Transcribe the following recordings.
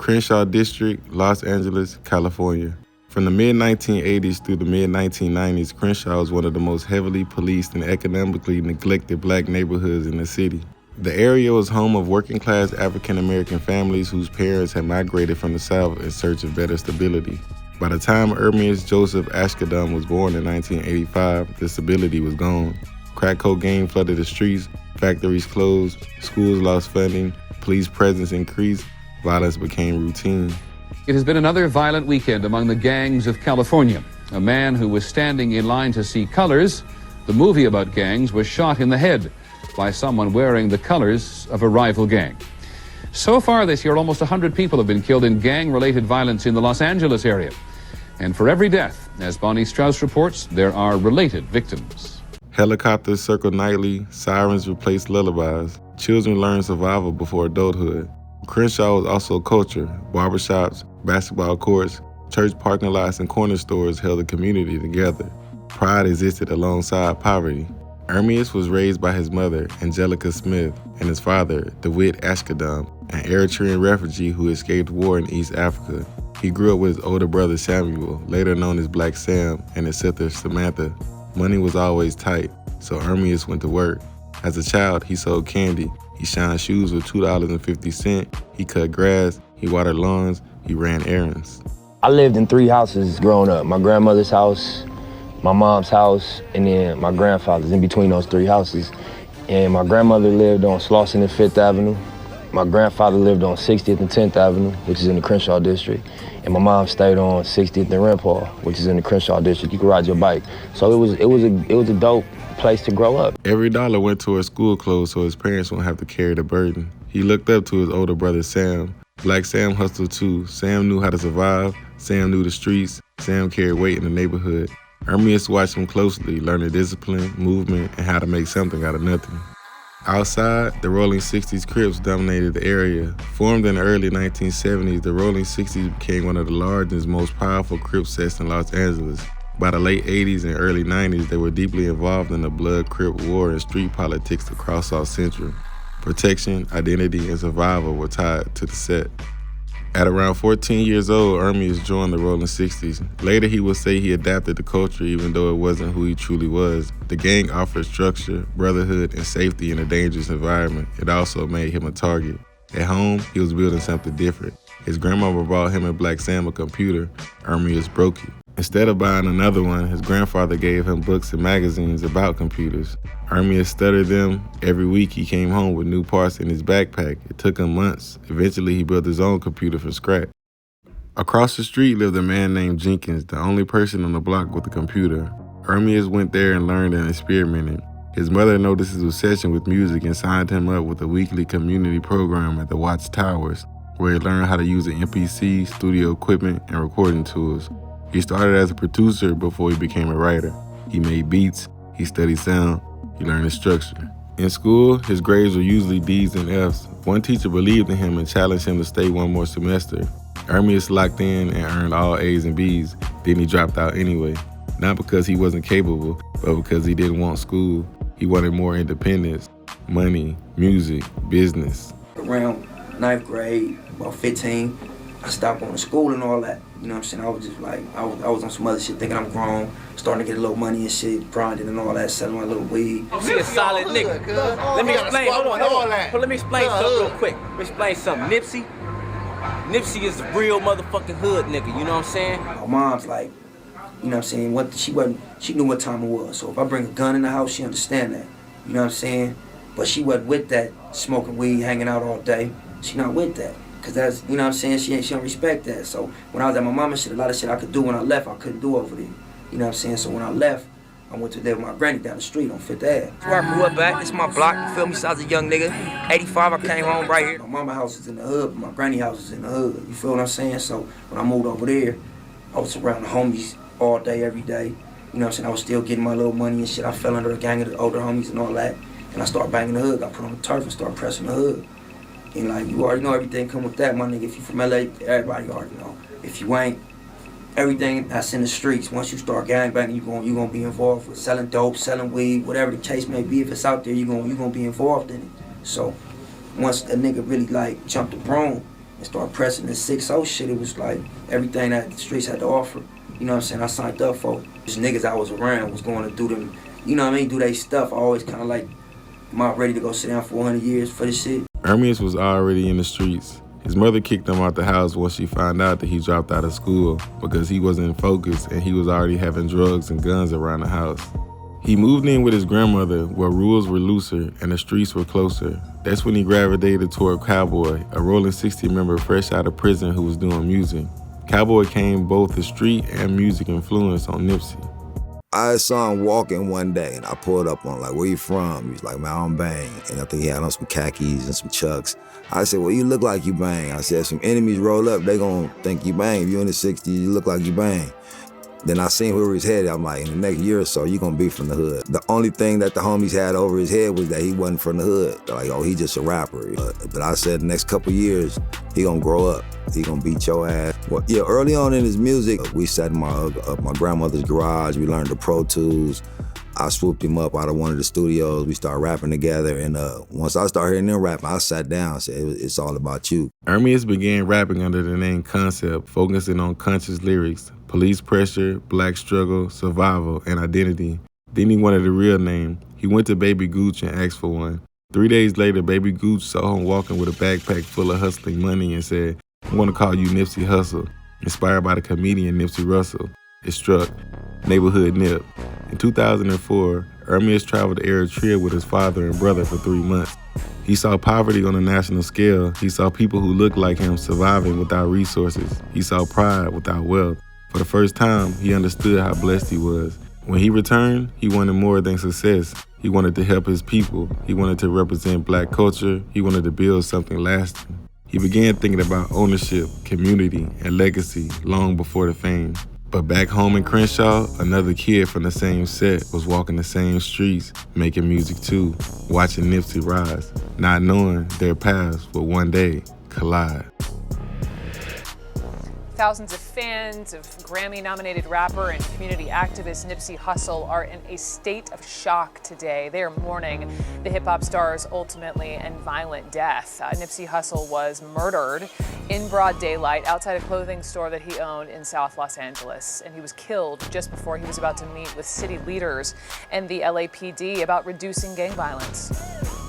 Crenshaw District, Los Angeles, California. From the mid-1980s through the mid-1990s, Crenshaw was one of the most heavily policed and economically neglected black neighborhoods in the city. The area was home of working-class African-American families whose parents had migrated from the South in search of better stability. By the time Ermias Joseph Ashkadum was born in 1985, the stability was gone. Crack cocaine flooded the streets, factories closed, schools lost funding, police presence increased, violence became routine. It has been another violent weekend among the gangs of California. A man who was standing in line to see Colors, the movie about gangs, was shot in the head by someone wearing the colors of a rival gang. So far this year, almost 100 people have been killed in gang-related violence in the Los Angeles area. And for every death, as Bonnie Strauss reports, there are related victims. Helicopters circle nightly, sirens replace lullabies, children learn survival before adulthood. Crenshaw was also culture. Barbershops, basketball courts, church parking lots, and corner stores held the community together. Pride existed alongside poverty. Ermias was raised by his mother, Angelica Smith, and his father, DeWitt Ashkadum, an Eritrean refugee who escaped war in East Africa. He grew up with his older brother Samuel, later known as Black Sam, and his sister Samantha. Money was always tight, so Ermias went to work. As a child, he sold candy. He shined shoes with $2.50. He cut grass. He watered lawns. He ran errands. I lived in 3 houses growing up. My grandmother's house, my mom's house, and then my grandfather's in between those 3 houses. And my grandmother lived on Slauson and 5th Avenue. My grandfather lived on 60th and 10th Avenue, which is in the Crenshaw district. And my mom stayed on 60th and Rempar, which is in the Crenshaw district. You could ride your bike. So it was a dope place to grow up. Every dollar went towards school clothes so his parents won't have to carry the burden. He looked up to his older brother Sam. Black Sam hustled too. Sam knew how to survive. Sam knew the streets. Sam carried weight in the neighborhood. Ermias watched him closely, learning discipline, movement, and how to make something out of nothing. Outside, the Rolling 60s Crips dominated the area. Formed in the early 1970s, the Rolling 60s became one of the largest, most powerful Crip sets in Los Angeles. By the late 80s and early 90s, they were deeply involved in the Blood Crip War and street politics across South Central. Protection, identity, and survival were tied to the set. At around 14 years old, Ermias joined the Rolling 60s. Later, he would say he adapted to culture even though it wasn't who he truly was. The gang offered structure, brotherhood, and safety in a dangerous environment. It also made him a target. At home, he was building something different. His grandmother bought him and Black Sam a computer. Ermias broke it. Instead of buying another one, his grandfather gave him books and magazines about computers. Ermias studied them. Every week he came home with new parts in his backpack. It took him months. Eventually he built his own computer from scratch. Across the street lived a man named Jenkins, the only person on the block with a computer. Ermias went there and learned and experimented. His mother noticed his obsession with music and signed him up with a weekly community program at the Watts Towers, where he learned how to use an MPC, studio equipment, and recording tools. He started as a producer before he became a writer. He made beats, he studied sound, he learned the structure. In school, his grades were usually D's and F's. One teacher believed in him and challenged him to stay one more semester. Ermias locked in and earned all A's and B's. Then he dropped out anyway. Not because he wasn't capable, but because he didn't want school. He wanted more independence, money, music, business. Around 9th grade, about 15, I stopped going to school and all that. You know what I'm saying? I was just like, I was on some other shit thinking I'm grown, starting to get a little money and shit, grinding and all that, selling my little weed. See a solid nigga. Let me explain, hold on. Let me explain something real quick. Let me explain something. Nipsey is the real motherfucking hood nigga, you know what I'm saying? My mom's like, you know what I'm saying, she knew what time it was. So if I bring a gun in the house, she understand that. You know what I'm saying? But she wasn't with that, smoking weed, hanging out all day. She not with that. Cause that's, you know what I'm saying, she don't respect that. So when I was at my mama's shit, a lot of shit I could do when I left, I couldn't do over there. You know what I'm saying? So when I left, I went to live with my granny down the street on 5th Ave. That's where I grew up at. It's my block, you feel me? So I was a young nigga. 85, I came home right here. My mama's house is in the hood, but my granny house is in the hood. You feel what I'm saying? So when I moved over there, I was around the homies all day, every day. You know what I'm saying? I was still getting my little money and shit. I fell under a gang of the older homies and all that. And I started banging the hood. I put on the turf and started pressing the hood. And like, you already know everything come with that, my nigga. If you from LA, everybody already know. If you ain't, everything that's in the streets, once you start gangbanging, you gonna be involved with selling dope, selling weed, whatever the case may be. If it's out there, you gonna be involved in it. So once a nigga really like jumped the broom, and started pressing the 6-0 shit. It was like everything that the streets had to offer. You know what I'm saying? I signed up for. Just niggas I was around was going to do them, you know what I mean, do they stuff. I always kind of like, am I ready to go sit down for 100 years for this shit? Ermias was already in the streets. His mother kicked him out the house once she found out that he dropped out of school because he wasn't focused and he was already having drugs and guns around the house. He moved in with his grandmother where rules were looser and the streets were closer. That's when he gravitated toward Cowboy, a Rolling 60 member fresh out of prison who was doing music. Cowboy came both the street and music influence on Nipsey. I saw him walking one day, and I pulled up on him, like, where you from? He was like, man, I'm Bang. And I think he had on some khakis and some chucks. I said, well, you look like you Bang. I said, some enemies roll up, they gonna think you Bang. If you're in the 60s, you look like you Bang. Then I seen where his head. I'm like, in the next year or so, you gonna be from the hood. The only thing that the homies had over his head was that he wasn't from the hood. They're like, oh, he just a rapper. But I said, the next couple years, he gonna grow up. He gonna beat your ass. Well, yeah, early on in his music, we sat in my grandmother's garage. We learned the Pro Tools. I swooped him up out of one of the studios. We started rapping together. And once I started hearing them rapping, I sat down and said, it's all about you. Ermias began rapping under the name Concept, focusing on conscious lyrics, police pressure, black struggle, survival, and identity. Then he wanted a real name. He went to Baby Gooch and asked for one. 3 days later, Baby Gooch saw him walking with a backpack full of hustling money and said, I want to call you Nipsey Hussle, inspired by the comedian Nipsey Hussle. It struck. Neighborhood Nip. In 2004, Ermias traveled to Eritrea with his father and brother for 3 months. He saw poverty on a national scale. He saw people who looked like him surviving without resources. He saw pride without wealth. For the first time, he understood how blessed he was. When he returned, he wanted more than success. He wanted to help his people. He wanted to represent black culture. He wanted to build something lasting. He began thinking about ownership, community, and legacy long before the fame. But back home in Crenshaw, another kid from the same set was walking the same streets, making music too, watching Nipsey rise, not knowing their paths would one day collide. Thousands of fans of Grammy-nominated rapper and community activist Nipsey Hussle are in a state of shock today. They are mourning the hip-hop star's ultimately and violent death. Nipsey Hussle was murdered in broad daylight outside a clothing store that he owned in South Los Angeles. And he was killed just before he was about to meet with city leaders and the LAPD about reducing gang violence.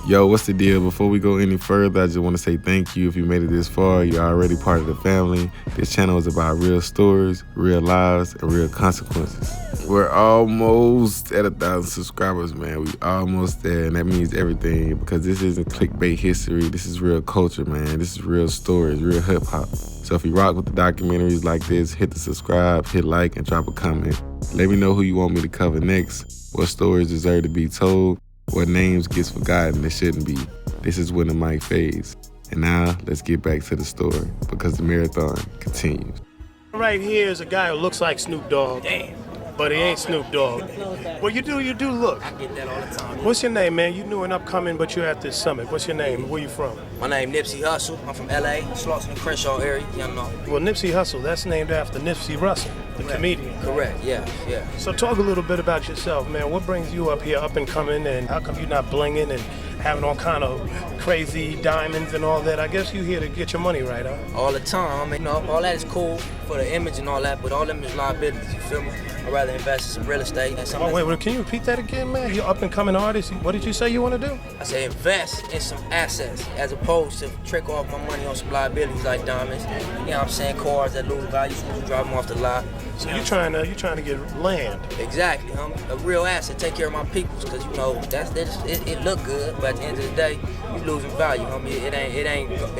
Yo, what's the deal? Before we go any further, I just want to say thank you. If you made it this far, you're already part of the family. This channel is about real stories, real lives, and real consequences. We're almost at 1,000 subscribers, man. We almost there, and that means everything because this isn't clickbait history. This is real culture, man. This is real stories, real hip-hop. So if you rock with the documentaries like this, hit the subscribe, hit like, and drop a comment. Let me know who you want me to cover next, what stories deserve to be told, what names gets forgotten that shouldn't be. This is when the mic fades. And now, let's get back to the story, because the marathon continues. Right here is a guy who looks like Snoop Dogg. Damn. But he ain't Snoop Dogg. Well, you do look. I get that all the time. What's your name, man? You new and upcoming, but you're at this summit. What's your name? Where you from? My name Nipsey Hussle. I'm from LA, Slauson, Crenshaw area. Y'all know. Well, Nipsey Hussle, that's named after Nipsey Hussle, the comedian. Correct, yeah. So talk a little bit about yourself, man. What brings you up here, up and coming, and how come you're not blinging and having all kind of crazy diamonds and all that? I guess you here to get your money right, huh? All the time, you know, all that is cool for the image and all that, but all them is liabilities, you feel me? I'd rather invest in some real estate and something. Oh, wait, can you repeat that again, man? You're up and coming artist. What did you say you want to do? I say invest in some assets as opposed to trick off my money on some liabilities like diamonds. You know what I'm saying? Cars that lose value, so you drive them off the lot. So you're trying to get land. Exactly, a real asset. Take care of my peoples, cause you know it look good, but at the end of the day, you losing value, homie. It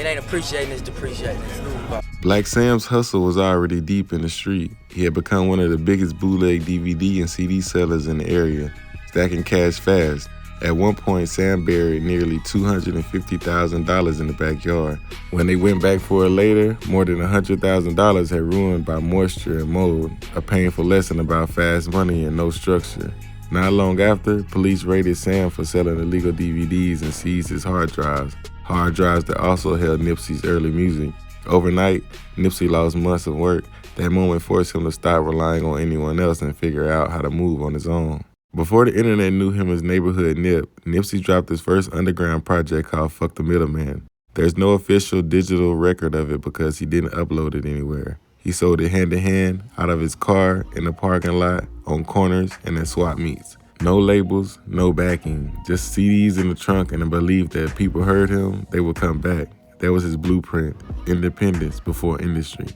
ain't appreciating, it's depreciating. It's losing value. Black Sam's hustle was already deep in the street. He had become one of the biggest bootleg DVD and CD sellers in the area, stacking cash fast. At one point, Sam buried nearly $250,000 in the backyard. When they went back for it later, more than $100,000 had ruined by moisture and mold, a painful lesson about fast money and no structure. Not long after, police raided Sam for selling illegal DVDs and seized his hard drives that also held Nipsey's early music. Overnight, Nipsey lost months of work. That moment forced him to stop relying on anyone else and figure out how to move on his own. Before the internet knew him as Neighborhood Nip, Nipsey dropped his first underground project called Fuck the Middleman. There's no official digital record of it because he didn't upload it anywhere. He sold it hand to hand, out of his car, in the parking lot, on corners, and at swap meets. No labels, no backing, just CDs in the trunk and a belief that if people heard him, they would come back. That was his blueprint, independence before industry.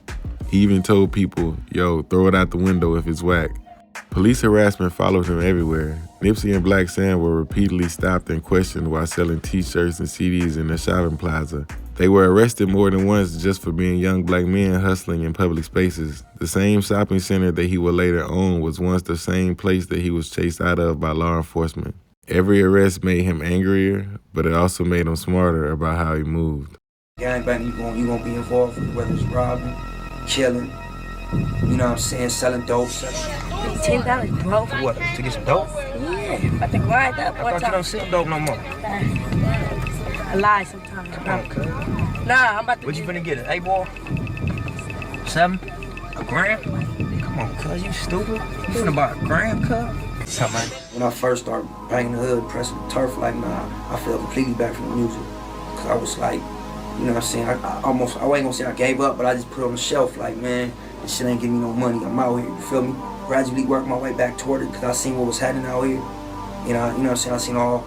He even told people, yo, throw it out the window if it's whack. Police harassment followed him everywhere. Nipsey and Black Sam were repeatedly stopped and questioned while selling t-shirts and CDs in the shopping plaza. They were arrested more than once just for being young black men hustling in public spaces. The same shopping center that he would later own was once the same place that he was chased out of by law enforcement. Every arrest made him angrier, but it also made him smarter about how he moved. Gangbang, you gonna be involved with whether it's robbing, killing, you know what I'm saying, selling dope. $10, bro. For what? To get some dope? Yeah, I think right up. I thought you don't sell dope no more. I lie sometimes. Come on, cuz. Nah, I'm about to. What you finna get? An 8-ball? 7? A gram? Come on, cuz. You stupid. You finna buy a gram, cuz? Something. When I first started banging the hood, pressing the turf, like, nah, I fell completely back from the music. Cause I was like, you know what I'm saying, I ain't gonna say I gave up, but I just put it on the shelf, like, man, this shit ain't giving me no money. I'm out here, you feel me? Gradually worked my way back toward it, cause I seen what was happening out here. You know what I'm saying, I seen all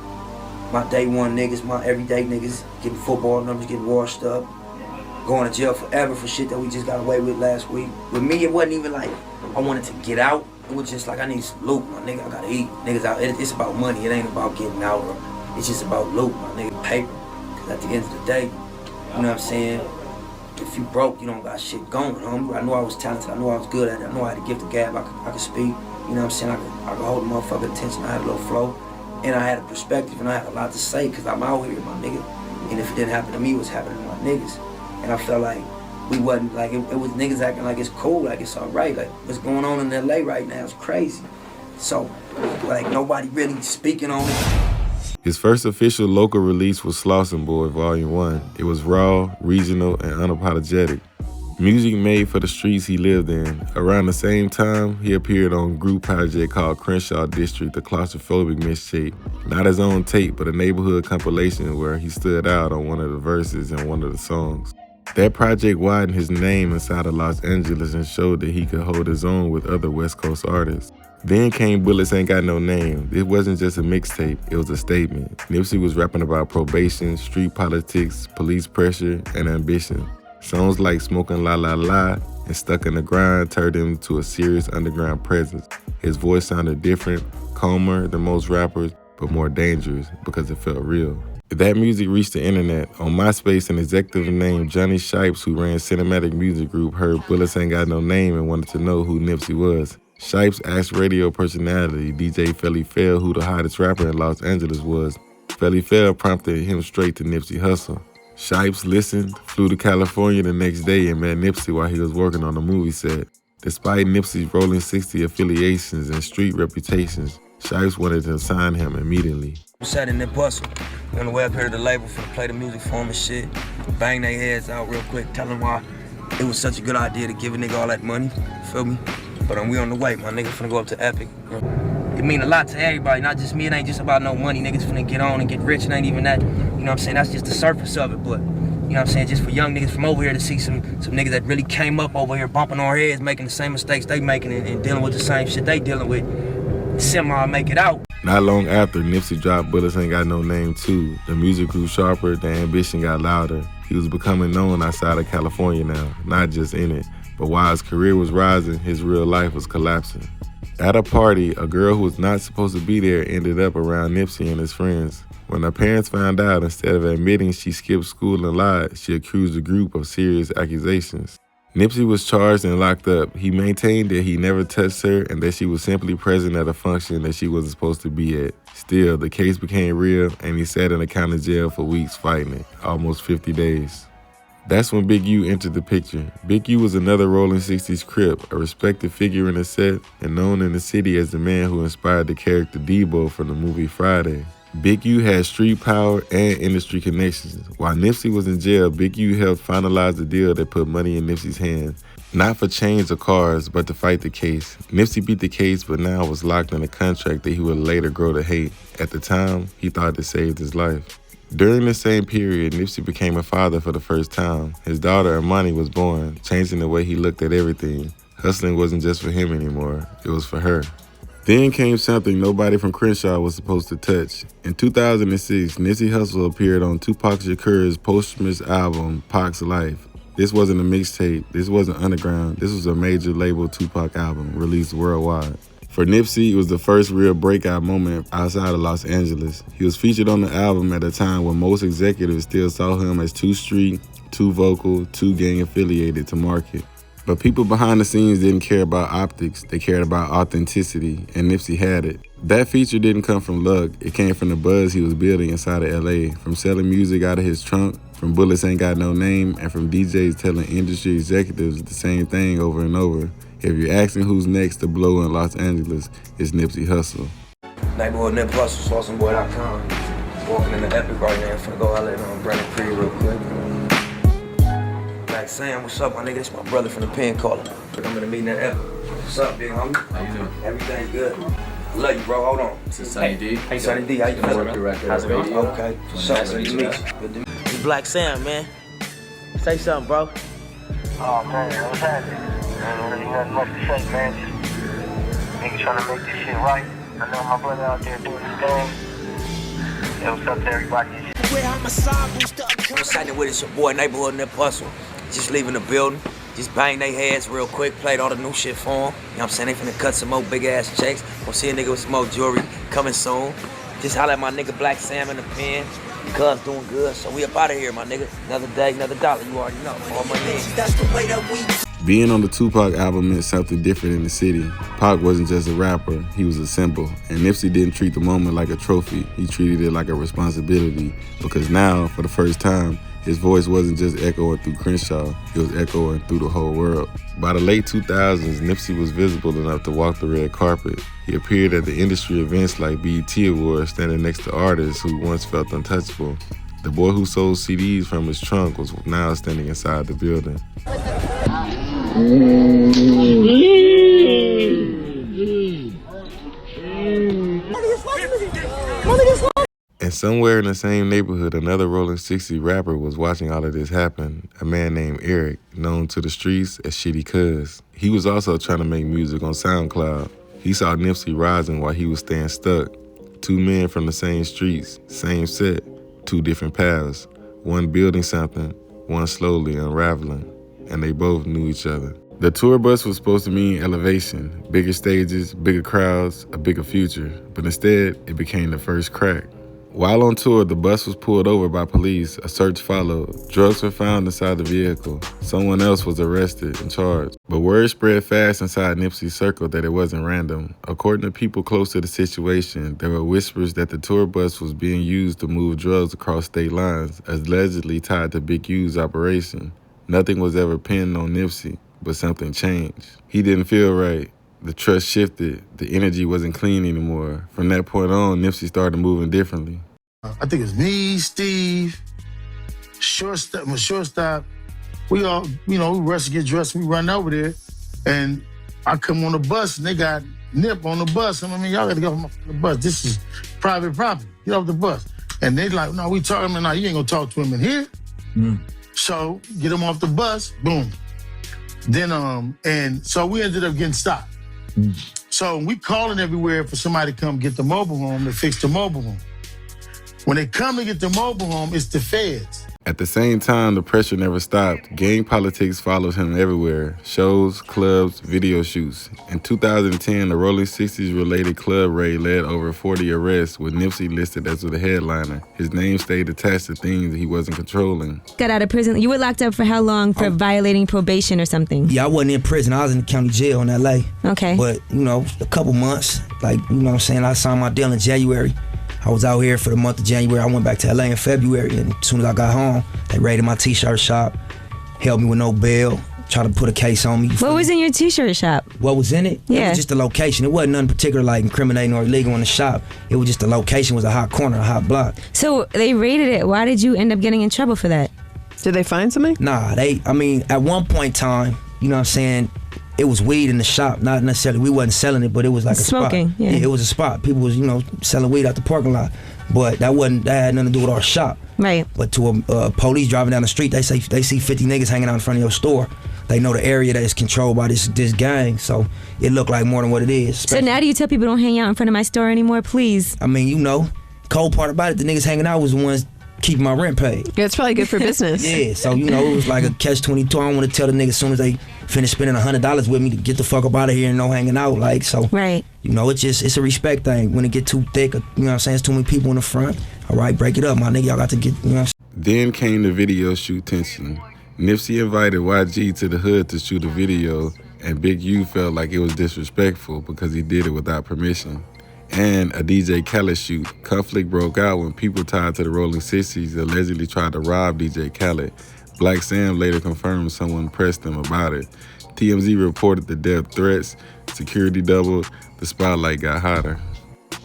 my day one niggas, my everyday niggas getting football numbers, getting washed up, going to jail forever for shit that we just got away with last week. With me, it wasn't even like I wanted to get out. It was just like I need some loot, my nigga. I gotta eat. Niggas out. It's about money. It ain't about getting out. Or it's just about loot, my nigga. Paper. Cause at the end of the day, you know what I'm saying? If you broke, you don't got shit going, homie. I knew I was talented. I knew I was good at it. I knew I had a gift of gab. I could speak. You know what I'm saying? I could hold a motherfucker attention. I had a little flow. And I had a perspective, and I had a lot to say, because I'm out here, my nigga. And if it didn't happen to me, it was happening to my niggas. And I felt like we wasn't, like, it was niggas acting like it's cool, like it's all right. Like, what's going on in LA right now is crazy. So, like, nobody really speaking on it. His first official local release was Slauson Boy Volume 1. It was raw, regional, and unapologetic. Music made for the streets he lived in. Around the same time, he appeared on a group project called Crenshaw District, a claustrophobic mixtape. Not his own tape, but a neighborhood compilation where he stood out on one of the verses in one of the songs. That project widened his name inside of Los Angeles and showed that he could hold his own with other West Coast artists. Then came Bullets Ain't Got No Name. It wasn't just a mixtape, it was a statement. Nipsey was rapping about probation, street politics, police pressure, and ambition. Songs like Smoking La La La and Stuck in the Grind turned him to a serious underground presence. His voice sounded different, calmer than most rappers, but more dangerous because it felt real. That music reached the internet. On MySpace, an executive named Johnny Shipes, who ran Cinematic Music Group, heard Bullets Ain't Got No Name and wanted to know who Nipsey was. Shipes asked radio personality DJ Felly Fell who the hottest rapper in Los Angeles was. Felly Fell prompted him straight to Nipsey Hussle. Shipes listened, flew to California the next day and met Nipsey while he was working on the movie set. Despite Nipsey's Rolling 60 affiliations and street reputations, Shipes wanted to sign him immediately. We sat in Nip Hussle on the way up here to the label for to play the music for him and shit. Bang their heads out real quick, tell them why it was such a good idea to give a nigga all that money, feel me? But we on the way, my nigga finna go up to Epic. It mean a lot to everybody, not just me. It ain't just about no money. Niggas finna get on and get rich. It ain't even that, you know what I'm saying? That's just the surface of it. But, you know what I'm saying? Just for young niggas from over here to see some niggas that really came up over here bumping our heads, making the same mistakes they making and dealing with the same shit they dealing with, semi make it out. Not long after, Nipsey dropped Bullets Ain't Got No Name 2. The music grew sharper, the ambition got louder. He was becoming known outside of California now, not just in it. But while his career was rising, his real life was collapsing. At a party, a girl who was not supposed to be there ended up around Nipsey and his friends. When her parents found out, instead of admitting she skipped school and lied, she accused the group of serious accusations. Nipsey was charged and locked up. He maintained that he never touched her and that she was simply present at a function that she wasn't supposed to be at. Still, the case became real and he sat in a county jail for weeks fighting it, almost 50 days. That's when Big U entered the picture. Big U was another Rolling 60s Crip, a respected figure in the set and known in the city as the man who inspired the character Debo from the movie Friday. Big U had street power and industry connections. While Nipsey was in jail, Big U helped finalize the deal that put money in Nipsey's hands. Not for chains or cars, but to fight the case. Nipsey beat the case, but now was locked in a contract that he would later grow to hate. At the time, he thought it saved his life. During the same period, Nipsey became a father for the first time. His daughter, Imani, was born, changing the way he looked at everything. Hustling wasn't just for him anymore, it was for her. Then came something nobody from Crenshaw was supposed to touch. In 2006, Nipsey Hussle appeared on Tupac Shakur's posthumous album, Pac's Life. This wasn't a mixtape, this wasn't underground, this was a major label Tupac album, released worldwide. For Nipsey, it was the first real breakout moment outside of Los Angeles. He was featured on the album at a time when most executives still saw him as too street, too vocal, too gang affiliated to market. But people behind the scenes didn't care about optics, they cared about authenticity, and Nipsey had it. That feature didn't come from luck, it came from the buzz he was building inside of LA, from selling music out of his trunk, from Bullets Ain't Got No Name, and from DJs telling industry executives the same thing over and over. If you're asking who's next to blow in Los Angeles, it's Nipsey Hussle. Neighborhood Nip Hustle, SlawsonBoy.com. Walking in the Epic right now, finna go out there on Brandon Creed real quick. Black Sam, what's up, my nigga? It's my brother from the pen calling. I'm in the meeting at Epic. What's up, big homie? How you doing? Everything good. Love you, bro. Hold on. This is Sunny D. Hey, Sunny D, how you feeling? How's it going? Okay. What's up? Nice to meet you. Good to meet you. It's Black Sam, man. Say something, bro. Oh, man, what's happening? I don't really have much to say, man. Just niggas trying to make this shit right. I know my brother out there doing his thing. Hey, what's up to everybody? What's happening with it? It's your boy, Neighborhood Nip Hustle. Just leaving the building. Just bang their heads real quick. Played all the new shit for them. You know what I'm saying? They finna cut some more big ass checks. Gonna see a nigga with some more jewelry coming soon. Just holla at my nigga Black Sam in the pen. Cuz doing good. So we up out of here, my nigga. Another day, another dollar. You already know. All my niggas. That's the way that we. Being on the Tupac album meant something different in the city. Pac wasn't just a rapper, he was a symbol. And Nipsey didn't treat the moment like a trophy, he treated it like a responsibility. Because now, for the first time, his voice wasn't just echoing through Crenshaw, it was echoing through the whole world. By the late 2000s, Nipsey was visible enough to walk the red carpet. He appeared at the industry events like BET Awards, standing next to artists who once felt untouchable. The boy who sold CDs from his trunk was now standing inside the building. And somewhere in the same neighborhood, another Rolling 60 rapper was watching all of this happen, a man named Eric, known to the streets as Shitty Cuz. He was also trying to make music on SoundCloud. He saw Nipsey rising while he was staying stuck. Two men from the same streets, same set, two different paths. One building something, one slowly unraveling. And they both knew each other. The tour bus was supposed to mean elevation, bigger stages, bigger crowds, a bigger future. But instead, it became the first crack. While on tour, the bus was pulled over by police. A search followed. Drugs were found inside the vehicle. Someone else was arrested and charged. But word spread fast inside Nipsey's circle that it wasn't random. According to people close to the situation, there were whispers that the tour bus was being used to move drugs across state lines, allegedly tied to Big U's operation. Nothing was ever pinned on Nipsey, but something changed. He didn't feel right. The trust shifted. The energy wasn't clean anymore. From that point on, Nipsey started moving differently. I think it's me, Steve, shortstop. We all, we rush to get dressed. We run over there, and I come on the bus, and they got Nip on the bus. I mean, y'all got to get off the bus. This is private property. Get off the bus. And they like, no, we talking him. No, you ain't gonna talk to him in here. So get him off the bus. Boom. Then and so we ended up getting stopped. So we calling everywhere for somebody to come get the mobile home to fix the mobile home. When they come to get the mobile home, it's the feds. At the same time, the pressure never stopped. Gang politics followed him everywhere. Shows, clubs, video shoots. In 2010, the Rolling 60s related club raid led over 40 arrests, with Nipsey listed as the headliner. His name stayed attached to things he wasn't controlling. Got out of prison. You were locked up for how long for violating probation or something? Yeah, I wasn't in prison. I was in the county jail in L.A. Okay. But, a couple months. Like, what I'm saying? I signed my deal in January. I was out here for the month of January. I went back to LA in February, and as soon as I got home, they raided my t-shirt shop, held me with no bail, tried to put a case on me. What was in your t-shirt shop? What was in it? Yeah. It was just the location. It wasn't nothing particular like incriminating or illegal in the shop. It was just the location was a hot corner, a hot block. So they raided it. Why did you end up getting in trouble for that? Did they find something? Nah, at one point in time, it was weed in the shop, not necessarily, we wasn't selling it, but it was like a Smoking, spot. yeah. It was a spot. People was, selling weed out the parking lot. But that had nothing to do with our shop. Right. But to a police driving down the street, they say they see 50 niggas hanging out in front of your store. They know the area that is controlled by this gang, so it looked like more than what it is. So now do you tell people don't hang out in front of my store anymore, please? I mean, you know, cold part about it, the niggas hanging out was the ones keeping my rent paid. Yeah, it's probably good for business. Yeah, so you know, it was like a catch-22. I don't want to tell the niggas as soon as they finish spending $100 with me to get the fuck up out of here and no hanging out, like, so. Right. You know, it's a respect thing. When it get too thick, you know what I'm saying, it's too many people in the front. All right, break it up, my nigga, y'all got to get, you know what I'm saying. Then came the video shoot tension. Nipsey invited YG to the hood to shoot a video, and Big U felt like it was disrespectful because he did it without permission. And a DJ Khaled shoot. Conflict broke out when people tied to the Rolling 60s allegedly tried to rob DJ Khaled. Black Sam later confirmed someone pressed him about it. TMZ reported the death threats, security doubled, the spotlight got hotter.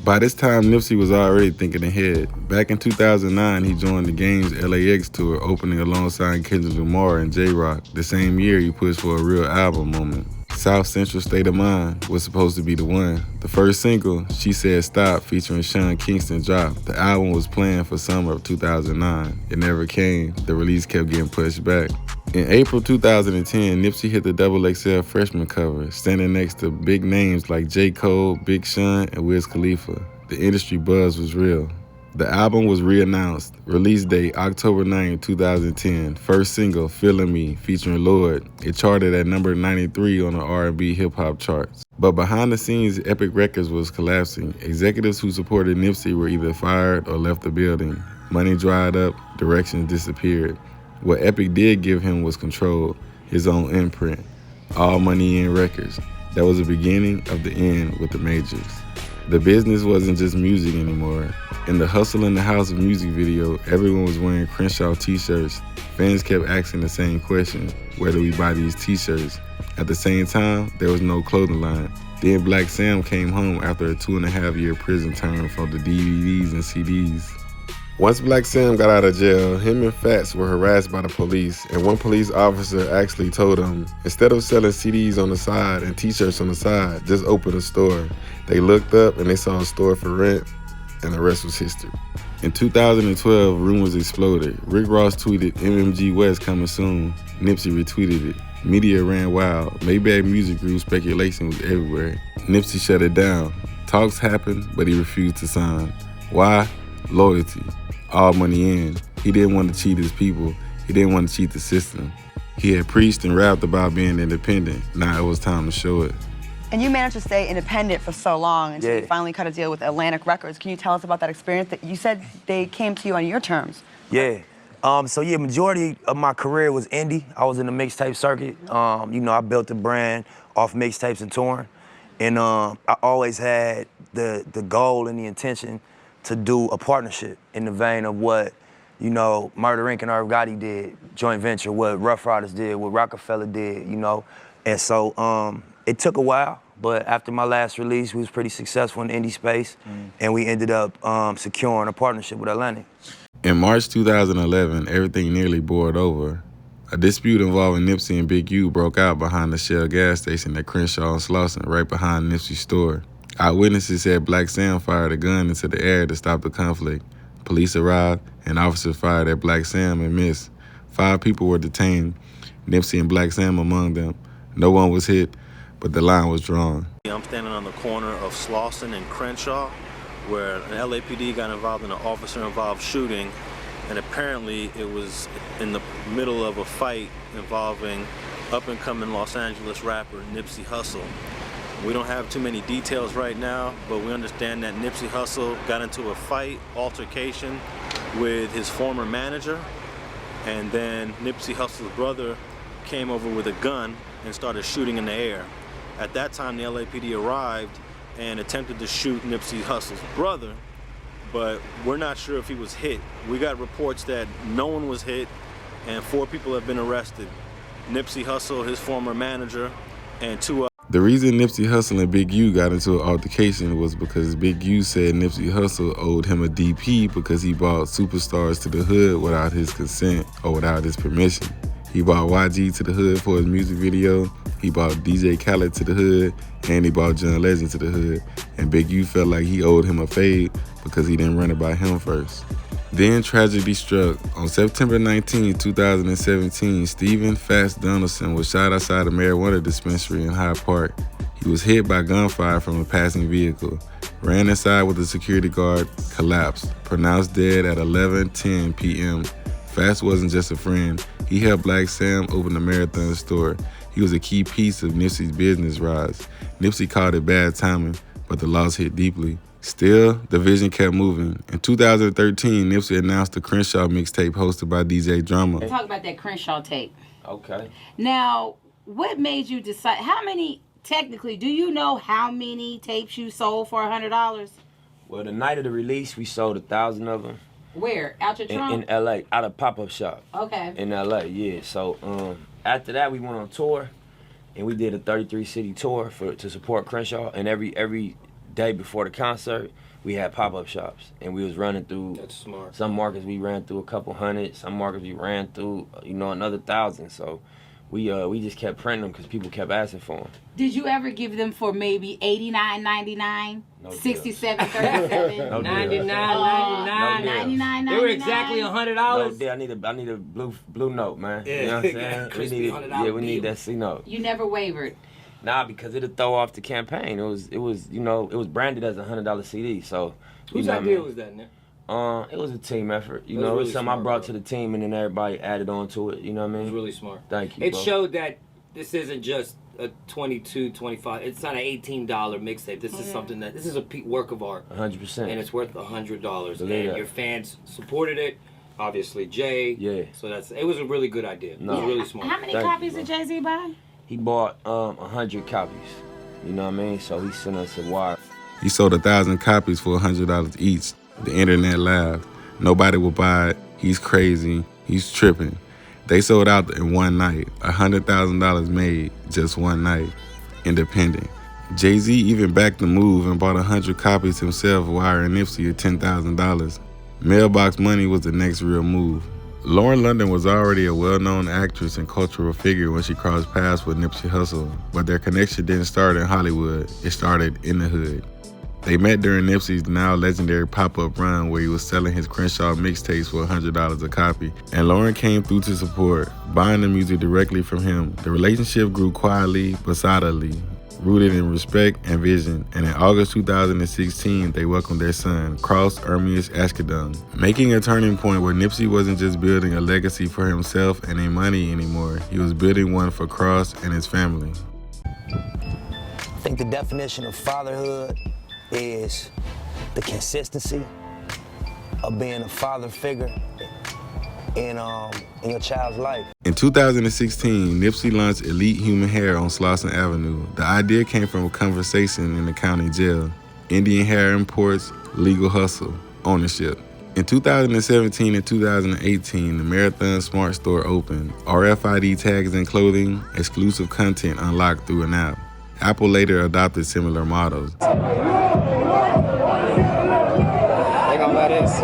By this time, Nipsey was already thinking ahead. Back in 2009, he joined the Game's LAX tour, opening alongside Kendrick Lamar and J-Rock. The same year, he pushed for a real album moment. South Central State of Mind was supposed to be the one. The first single, She Said Stop, featuring Sean Kingston, dropped. The album was planned for summer of 2009. It never came. The release kept getting pushed back. In April 2010, Nipsey hit the XXL freshman cover, standing next to big names like J. Cole, Big Sean, and Wiz Khalifa. The industry buzz was real. The album was re-announced. Release date, October 9, 2010. First single, Feelin' Me, featuring Lord. It charted at number 93 on the R&B hip-hop charts. But behind the scenes, Epic Records was collapsing. Executives who supported Nipsey were either fired or left the building. Money dried up, directions disappeared. What Epic did give him was control, his own imprint. All Money In Records. That was the beginning of the end with the majors. The business wasn't just music anymore. In the Hustle in the House of music video, everyone was wearing Crenshaw t-shirts. Fans kept asking the same question, where do we buy these t-shirts? At the same time, there was no clothing line. Then Black Sam came home after a 2.5-year prison term for the DVDs and CDs. Once Black Sam got out of jail, him and Fats were harassed by the police, and one police officer actually told him, instead of selling CDs on the side and t-shirts on the side, just open a store. They looked up and they saw a store for rent, and the rest was history. In 2012, rumors exploded. Rick Ross tweeted, MMG West coming soon. Nipsey retweeted it. Media ran wild. Maybach Music Group speculation was everywhere. Nipsey shut it down. Talks happened, but he refused to sign. Why? Loyalty. All Money In. He didn't want to cheat his people. He didn't want to cheat the system. He had preached and rapped about being independent. Now it was time to show it. And you managed to stay independent for so long until you finally cut a deal with Atlantic Records. Can you tell us about that experience? That you said they came to you on your terms. Yeah. Majority of my career was indie. I was in the mixtape circuit. You know, I built the brand off mixtapes and touring. And I always had the goal and the intention to do a partnership in the vein of what, you know, Murder Inc. and Irv Gotti did, joint venture, what Rough Riders did, what Rockefeller did, you know. And so it took a while, but after my last release, we was pretty successful in the indie space, and we ended up securing a partnership with Atlantic. In March 2011, everything nearly boiled over. A dispute involving Nipsey and Big U broke out behind the Shell gas station at Crenshaw and Slauson, right behind Nipsey's store. Eyewitnesses said Black Sam fired a gun into the air to stop the conflict. Police arrived, and officers fired at Black Sam and missed. 5 people were detained, Nipsey and Black Sam among them. No one was hit, but the line was drawn. I'm standing on the corner of Slauson and Crenshaw, where an LAPD got involved in an officer-involved shooting, and apparently it was in the middle of a fight involving up-and-coming Los Angeles rapper Nipsey Hussle. We don't have too many details right now, but we understand that Nipsey Hussle got into a fight, altercation with his former manager, and then Nipsey Hussle's brother came over with a gun and started shooting in the air. At that time, the LAPD arrived and attempted to shoot Nipsey Hussle's brother, but we're not sure if he was hit. We got reports that no one was hit and 4 people have been arrested. Nipsey Hussle, his former manager, and 2 others. The reason Nipsey Hussle and Big U got into an altercation was because Big U said Nipsey Hussle owed him a DP because he brought superstars to the hood without his consent or without his permission. He brought YG to the hood for his music video. He brought DJ Khaled to the hood, and he brought John Legend to the hood. And Big U felt like he owed him a fade because he didn't run it by him first. Then tragedy struck. On September 19, 2017, Stephen Fats Donaldson was shot outside a marijuana dispensary in Hyde Park. He was hit by gunfire from a passing vehicle, ran inside with a security guard, collapsed, pronounced dead at 11:10 p.m. Fats wasn't just a friend. He helped Black Sam open the Marathon store. He was a key piece of Nipsey's business rise. Nipsey called it bad timing, but the loss hit deeply. Still, the vision kept moving. In 2013, Nipsey announced the Crenshaw mixtape hosted by DJ Drama. Talk about that Crenshaw tape. Okay. Now, what made you decide, technically, do you know how many tapes you sold for $100? Well, the night of the release, we sold 1,000 of them. Where? Out your trunk? In LA, out of pop-up shop. Okay. In LA, yeah. So after that, we went on tour, and we did a 33-city tour to support Crenshaw. And every day before the concert, we had pop-up shops, and we was running through. That's smart. Some markets we ran through a couple hundred. Some markets we ran through, another 1,000. So we just kept printing them because people kept asking for them. Did you ever give them for maybe $89.99, No $67.37, No $99.99, $99.99? They were exactly $100. No deal. I need a blue note, man. Yeah. You know what I'm saying? Crispy $100 we need that C note. You never wavered. Nah, because it'll throw off the campaign. It was branded as a $100 CD. So whose idea was that, Nick? It was a team effort. It was really something smart, I brought bro. to the team, and then everybody added on to it. You know what I mean? It was really smart. Thank you. It bro. showed that this isn't just a $22, $25. It's not an $18 mixtape. This is something this is a work of art. 100%. And it's worth $100. Believe And that. your fans supported it. Obviously, Jay. Yeah. So it was a really good idea. No. It was really smart. How many Thank copies you, did Jay-Z buy? He bought 100 copies. You know what I mean? So he sent us a wire. He sold 1,000 copies for $100 each. The internet laughed. Nobody would buy it. He's crazy. He's tripping. They sold out in one night. $100,000 made just one night. Independent. Jay-Z even backed the move and bought 100 copies himself, wiring Nipsey at $10,000. Mailbox money was the next real move. Lauren London was already a well-known actress and cultural figure when she crossed paths with Nipsey Hussle, but their connection didn't start in Hollywood. It started in the hood. They met during Nipsey's now legendary pop-up run where he was selling his Crenshaw mixtapes for $100 a copy, and Lauren came through to support, buying the music directly from him. The relationship grew quietly but solidly, rooted in respect and vision, and in August 2016, they welcomed their son, Cross Ermias Ashkadung, making a turning point where Nipsey wasn't just building a legacy for himself and their money anymore. He was building one for Cross and his family. I think the definition of fatherhood is the consistency of being a father figure in your child's life. In 2016, Nipsey launched Elite Human Hair on Slauson Avenue. The idea came from a conversation in the county jail. Indian hair imports, legal hustle, ownership. In 2017 and 2018, the Marathon Smart Store opened. RFID tags and clothing, exclusive content unlocked through an app. Apple later adopted similar models. They gonna let us.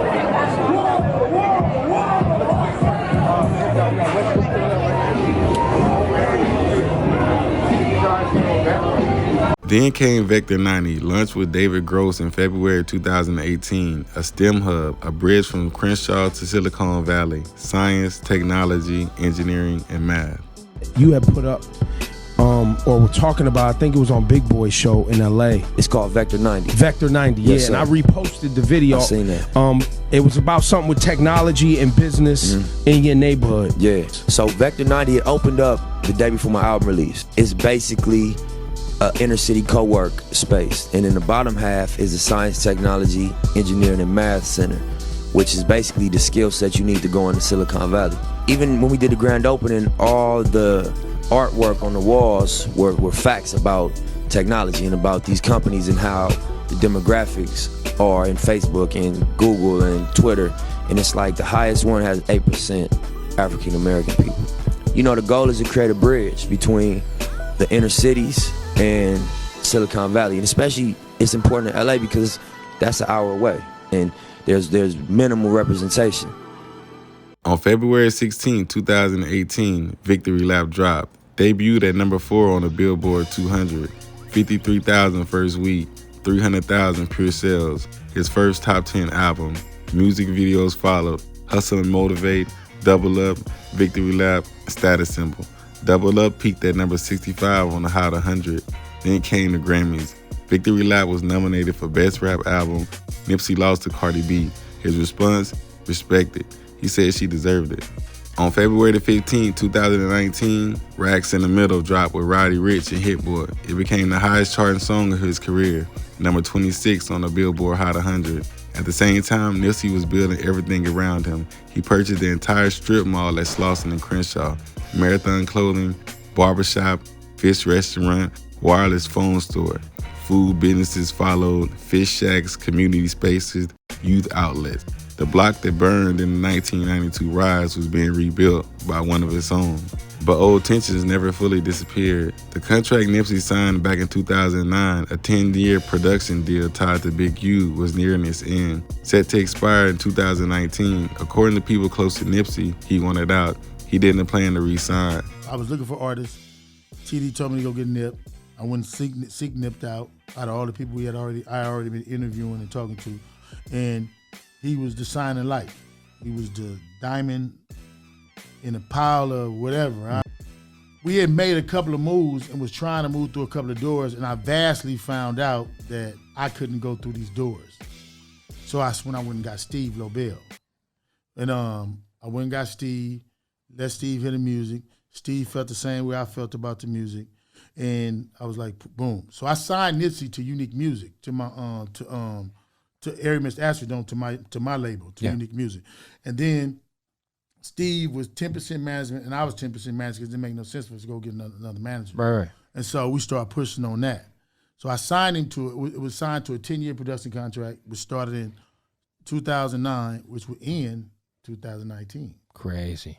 Then came Vector 90, launched with David Gross in February 2018, a STEM hub, a bridge from Crenshaw to Silicon Valley, science, technology, engineering, and math. You had put up, or were talking about, I think it was on Big Boy's show in LA. It's called Vector 90. Vector 90, Yes, yeah, and sir. I reposted the video. I've seen that. It was about something with technology and business in your neighborhood. Yeah. So Vector 90, it opened up the day before my album release. It's basically an inner city co-work space. And in the bottom half is the science, technology, engineering, and math center, which is basically the skill set you need to go into Silicon Valley. Even when we did the grand opening, all the artwork on the walls were facts about technology and about these companies and how the demographics are in Facebook and Google and Twitter. And it's like the highest one has 8% African American people. You know, the goal is to create a bridge between the inner cities and Silicon Valley. And especially it's important in LA because that's an hour away and there's minimal representation. On February 16, 2018, Victory Lap dropped. Debuted at number 4 on the Billboard 200. 53,000 first week, 300,000 pure sales. His first top 10 album. Music videos followed. Hustle and Motivate, Double Up, Victory Lap, Status Symbol. Double Up peaked at number 65 on the Hot 100. Then came the Grammys. Victory Lap was nominated for Best Rap Album. Nipsey lost to Cardi B. His response? Respected. He said she deserved it. On February 15, 2019, Racks in the Middle dropped with Roddy Ricch and Hit Boy. It became the highest charting song of his career, number 26 on the Billboard Hot 100. At the same time, Nipsey was building everything around him. He purchased the entire strip mall at Slauson and Crenshaw, Marathon Clothing, barbershop, fish restaurant, wireless phone store. Food businesses followed, fish shacks, community spaces, youth outlets. The block that burned in the 1992 riots was being rebuilt by one of its own. But old tensions never fully disappeared. The contract Nipsey signed back in 2009, a 10-year production deal tied to Big U, was nearing its end. Set to expire in 2019, according to people close to Nipsey, he wanted out. He didn't plan to re-sign. I was looking for artists. TD told me to go get Nip. I went and seek Nip out of all the people I already been interviewing and talking to. And he was the shining light. He was the diamond in a pile of whatever. We had made a couple of moves and was trying to move through a couple of doors, and I vastly found out that I couldn't go through these doors. So that's when I went and got Steve Lobel. And I went and got Steve, let Steve hear the music. Steve felt the same way I felt about the music. And I was like, boom. So I signed Nipsey to Unique Music, to my to Aramis Astrodome, to my label, to Unique Music. And then Steve was 10% management and I was 10% management because it didn't make no sense for us to go get another manager. Right. And so we started pushing on that. So I signed him to it. It was signed to a 10-year production contract, which started in 2009, which would end 2019. Crazy.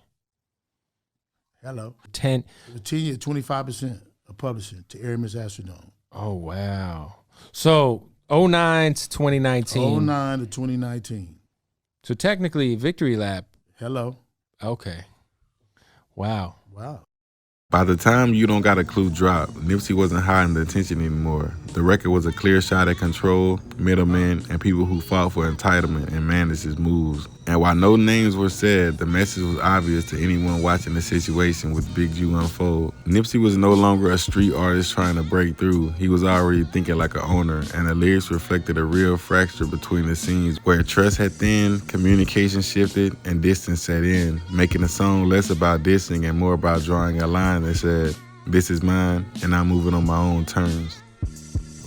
Hello. 10 year, 25% of publishing to Aramis Astrodome. Oh, wow. So 09 to 2019. 09 to 2019. So technically, Victory Lap. Hello. Okay. Wow. Wow. By the time You Don't Got a Clue dropped, Nipsey wasn't hiding the attention anymore. The record was a clear shot at control, middlemen, and people who fought for entitlement and managed his moves. And while no names were said, the message was obvious to anyone watching the situation with Big Ju unfold. Nipsey was no longer a street artist trying to break through. He was already thinking like an owner, and the lyrics reflected a real fracture between the scenes where trust had thinned, communication shifted, and distance set in, making the song less about dissing and more about drawing a line that said, "This is mine, and I'm moving on my own terms."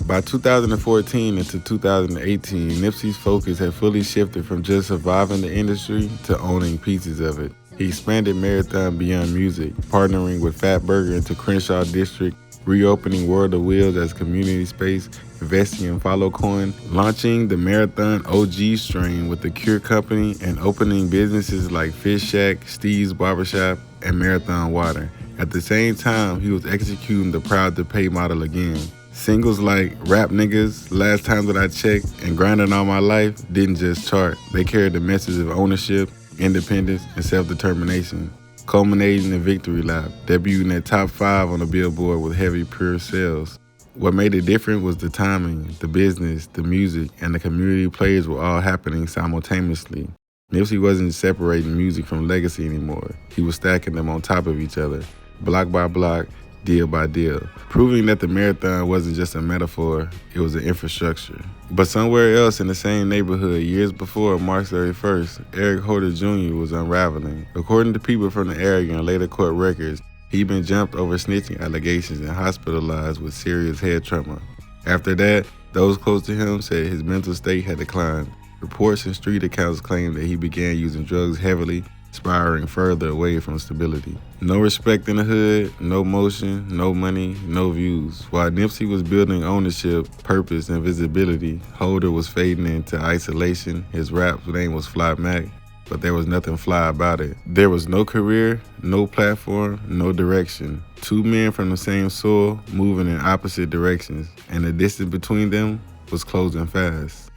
By 2014 into 2018, Nipsey's focus had fully shifted from just surviving the industry to owning pieces of it. He expanded Marathon beyond music, partnering with Fat Burger into Crenshaw District, reopening World of Wheels as community space, investing in Followcoin, launching the Marathon OG strain with the Cure Company, and opening businesses like Fish Shack, Steve's Barbershop, and Marathon Water. At the same time, he was executing the Proud to Pay model again. Singles like Rap Niggas, Last Time That I Checked, and Grinding All My Life didn't just chart. They carried the message of ownership, independence, and self-determination, culminating in Victory Lap, debuting at top 5 on the Billboard with heavy pure sales. What made it different was the timing, the business, the music, and the community plays were all happening simultaneously. Nipsey wasn't separating music from legacy anymore. He was stacking them on top of each other, block by block, deal by deal, proving that the marathon wasn't just a metaphor, it was an infrastructure. But somewhere else in the same neighborhood, years before March 31st, Eric Holder Jr. was unraveling. According to people from the area and later court records, he'd been jumped over snitching allegations and hospitalized with serious head trauma. After that, those close to him said his mental state had declined. Reports and street accounts claimed that he began using drugs heavily, spiraling further away from stability. No respect in the hood, no motion, no money, no views. While Nipsey was building ownership, purpose, and visibility, Holder was fading into isolation. His rap name was Fly Mac, but there was nothing fly about it. There was no career, no platform, no direction. Two men from the same soil moving in opposite directions, and the distance between them was closing fast.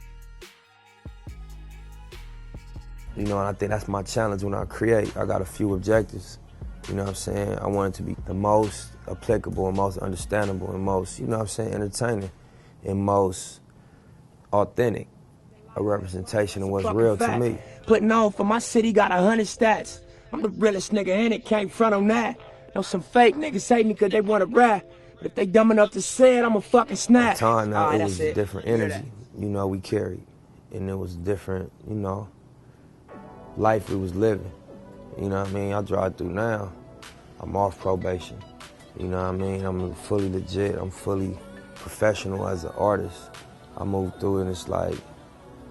You know, and I think that's my challenge when I create. I got a few objectives. You know what I'm saying? I want it to be the most applicable and most understandable and most, you know what I'm saying, entertaining and most authentic. A representation of what's real to me. Putting on for my city got 100 stats. I'm the realest nigga in it, can't front on that. Know some fake niggas hate me cause they wanna rap. But if they dumb enough to say it, I'ma fucking snap. At the time now, it was it. a different energy, you know, we carried. And it was different, you know, life we was living. You know what I mean? I drive through now, I'm off probation. You know what I mean? I'm fully legit, I'm fully professional as an artist. I moved through and it's like,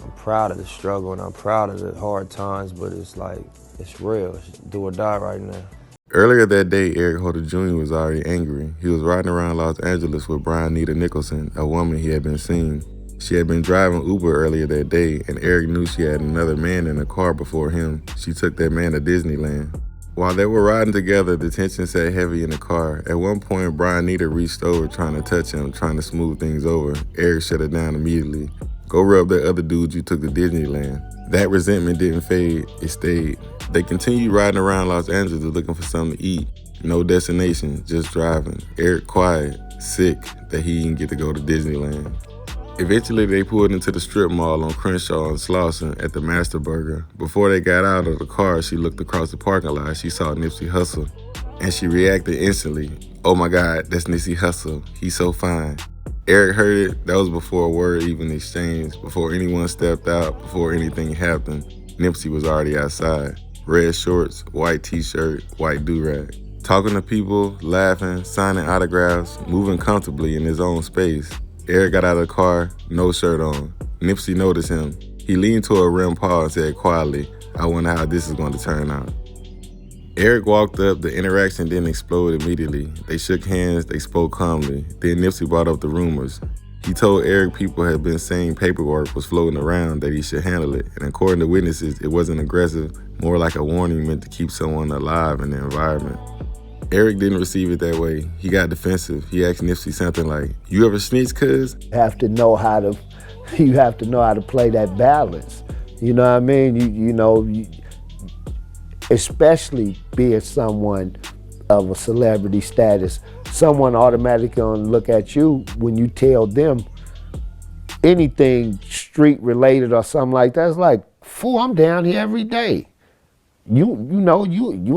I'm proud of the struggle and I'm proud of the hard times, but it's like, it's real. It's do or die right now. Earlier that day, Eric Holder Jr. was already angry. He was riding around Los Angeles with Brianita Nicholson, a woman he had been seeing. She had been driving Uber earlier that day, and Eric knew she had another man in the car before him. She took that man to Disneyland. While they were riding together, the tension sat heavy in the car. At one point, Brianita reached over trying to touch him, trying to smooth things over. Eric shut it down immediately. Go rub that other dude you took to Disneyland. That resentment didn't fade, it stayed. They continued riding around Los Angeles looking for something to eat. No destination, just driving. Eric quiet, sick that he didn't get to go to Disneyland. Eventually, they pulled into the strip mall on Crenshaw and Slauson at the Master Burger. Before they got out of the car, she looked across the parking lot. She saw Nipsey Hussle, and she reacted instantly. Oh my God, that's Nipsey Hussle. He's so fine. Eric heard it. That was before a word even exchanged, before anyone stepped out, before anything happened. Nipsey was already outside. Red shorts, white t-shirt, white do-rag. Talking to people, laughing, signing autographs, moving comfortably in his own space. Eric got out of the car, no shirt on. Nipsey noticed him. He leaned toward a rim paw and said quietly, I wonder how this is going to turn out. Eric walked up, the interaction didn't explode immediately. They shook hands, they spoke calmly. Then Nipsey brought up the rumors. He told Eric people had been saying paperwork was floating around that he should handle it, and according to witnesses, it wasn't aggressive, more like a warning meant to keep someone alive in the environment. Eric didn't receive it that way. He got defensive. He asked Nipsey something like, you ever snitch, cuz? You have to know how to play that balance. You know what I mean? Especially being someone of a celebrity status, someone automatically gonna look at you when you tell them anything street related or something like that. It's like, fool, I'm down here every day. You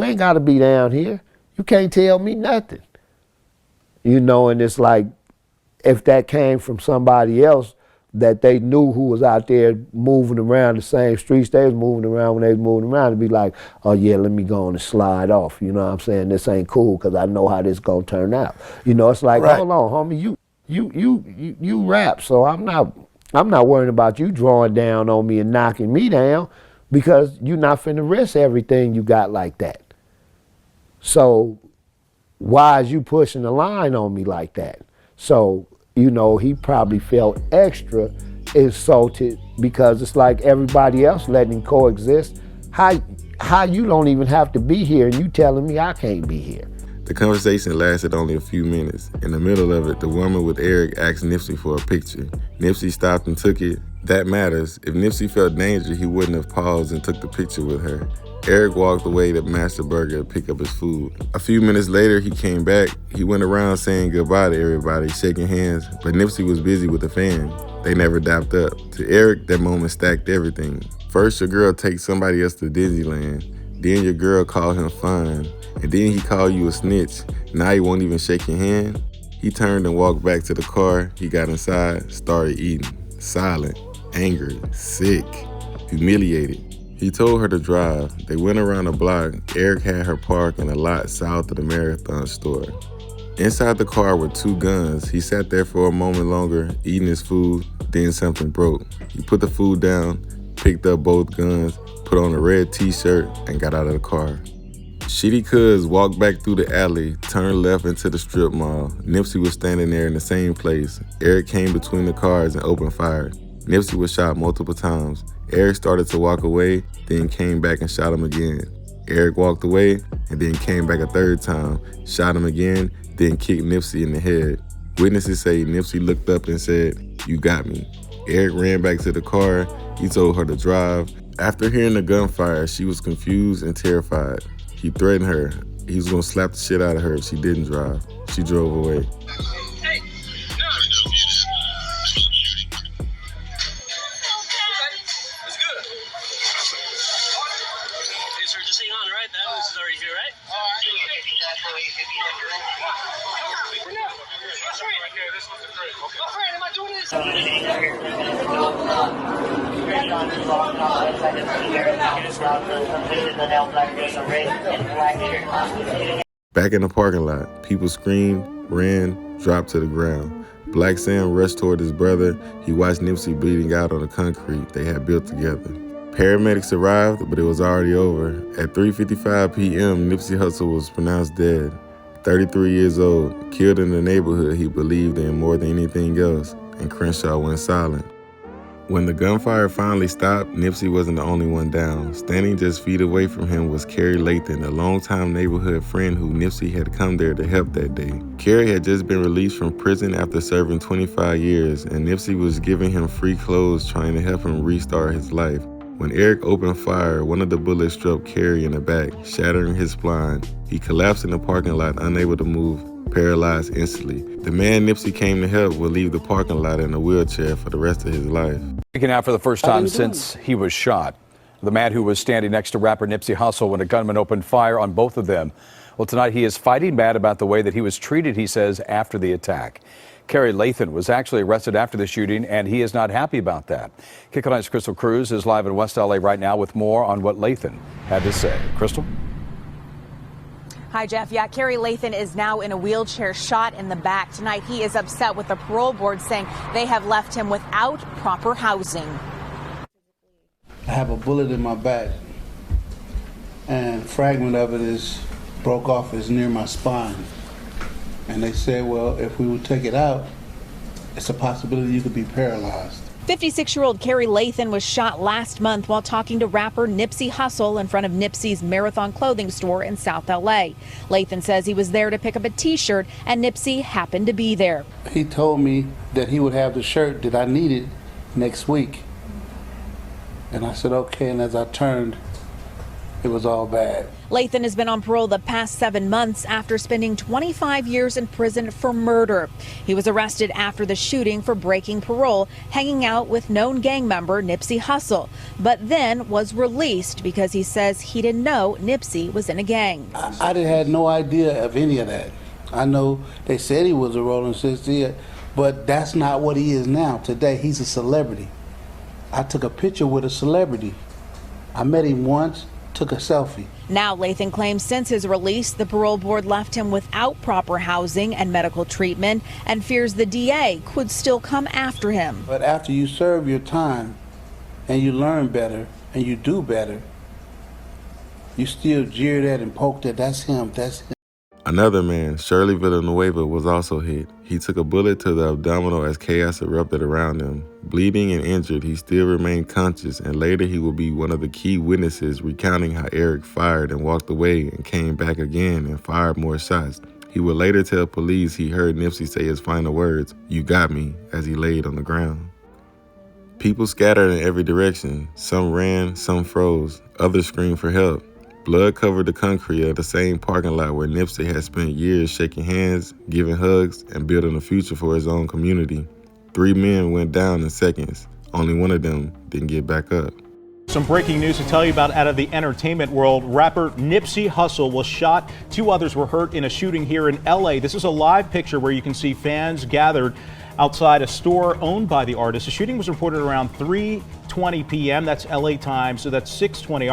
ain't gotta be down here. You can't tell me nothing. And it's like, if that came from somebody else that they knew who was out there moving around the same streets they was moving around when they was moving around, to be like, oh yeah, let me go on and slide off. You know what I'm saying? This ain't cool because I know how this gonna turn out. It's like, right. Hold on, homie, you rap, so I'm not worrying about you drawing down on me and knocking me down, because you're not finna risk everything you got like that. So why is you pushing the line on me like that? So, he probably felt extra insulted because it's like everybody else letting him coexist. How you don't even have to be here and you telling me I can't be here? The conversation lasted only a few minutes. In the middle of it, the woman with Eric asked Nipsey for a picture. Nipsey stopped and took it. That matters. If Nipsey felt danger, he wouldn't have paused and took the picture with her. Eric walked away to Master Burger to pick up his food. A few minutes later, he came back. He went around saying goodbye to everybody, shaking hands, but Nipsey was busy with the fan. They never dapped up. To Eric, that moment stacked everything. First, your girl takes somebody else to Disneyland. Then your girl called him fine. And then he called you a snitch. Now he won't even shake your hand. He turned and walked back to the car. He got inside, started eating. Silent, angry, sick, humiliated. He told her to drive. They went around the block. Eric had her parked in a lot south of the Marathon store. Inside the car were 2 guns. He sat there for a moment longer, eating his food. Then something broke. He put the food down, picked up both guns, put on a red t-shirt, and got out of the car. Shitty Cuz walked back through the alley, turned left into the strip mall. Nipsey was standing there in the same place. Eric came between the cars and opened fire. Nipsey was shot multiple times. Eric started to walk away, then came back and shot him again. Eric walked away and then came back a 3rd time, shot him again, then kicked Nipsey in the head. Witnesses say Nipsey looked up and said, "You got me." Eric ran back to the car. He told her to drive. After hearing the gunfire, she was confused and terrified. He threatened her. He was gonna slap the shit out of her if she didn't drive. She drove away. Back in the parking lot, people screamed, ran, dropped to the ground. Black Sam rushed toward his brother. He watched Nipsey bleeding out on the concrete they had built together. Paramedics arrived, but it was already over. At 3:55 p.m., Nipsey Hussle was pronounced dead. 33 years old, killed in the neighborhood he believed in more than anything else, and Crenshaw went silent. When the gunfire finally stopped, Nipsey wasn't the only one down. Standing just feet away from him was Kerry Lathan, a longtime neighborhood friend who Nipsey had come there to help that day. Kerry had just been released from prison after serving 25 years, and Nipsey was giving him free clothes trying to help him restart his life. When Eric opened fire, one of the bullets struck Kerry in the back, shattering his spine. He collapsed in the parking lot, unable to move, paralyzed instantly. The man Nipsey came to help would leave the parking lot in a wheelchair for the rest of his life. Speaking out for the first time since he was shot. The man who was standing next to rapper Nipsey Hussle when a gunman opened fire on both of them. Well, tonight he is fighting mad about the way that he was treated, he says, after the attack. Kerry Lathan was actually arrested after the shooting, and he is not happy about that. Kick Tonight's Crystal Cruz is live in West LA right now with more on what Lathan had to say. Crystal? Hi, Jeff. Yeah, Kerry Lathan is now in a wheelchair, shot in the back. Tonight, he is upset with the parole board, saying they have left him without proper housing. I have a bullet in my back, and a fragment of it is broke off, is near my spine. And they said, well, if we would take it out, it's a possibility you could be paralyzed. 56-year-old Kerry Lathan was shot last month while talking to rapper Nipsey Hussle in front of Nipsey's Marathon clothing store in South LA. Lathan says he was there to pick up a t-shirt and Nipsey happened to be there. He told me that he would have the shirt that I needed next week. And I said, okay, and as I turned, it was all bad. Lathan has been on parole the past 7 months after spending 25 years in prison for murder. He was arrested after the shooting for breaking parole, hanging out with known gang member Nipsey Hussle, but then was released because he says he didn't know Nipsey was in a gang. I had no idea of any of that. I know they said he was a Rolling 60, but that's not what he is now. Today, he's a celebrity. I took a picture with a celebrity. I met him once, took a selfie. Now Lathan claims since his release, the parole board left him without proper housing and medical treatment and fears the DA could still come after him. But after you serve your time and you learn better and you do better, you still jeered at and poked at, that's him, that's him. Another man, Shirley Villanueva, was also hit. He took a bullet to the abdominal as chaos erupted around him. Bleeding and injured, he still remained conscious, and later he will be one of the key witnesses recounting how Eric fired and walked away and came back again and fired more shots. He would later tell police he heard Nipsey say his final words, "You got me," as he laid on the ground. People scattered in every direction. Some ran, some froze. Others screamed for help. Blood covered the concrete of the same parking lot where Nipsey had spent years shaking hands, giving hugs, and building a future for his own community. 3 men went down in seconds. Only one of them didn't get back up. Some breaking news to tell you about out of the entertainment world. Rapper Nipsey Hussle was shot. 2 others were hurt in a shooting here in LA. This is a live picture where you can see fans gathered outside a store owned by the artist. The shooting was reported around 3:20 p.m. That's LA time, so that's 6:20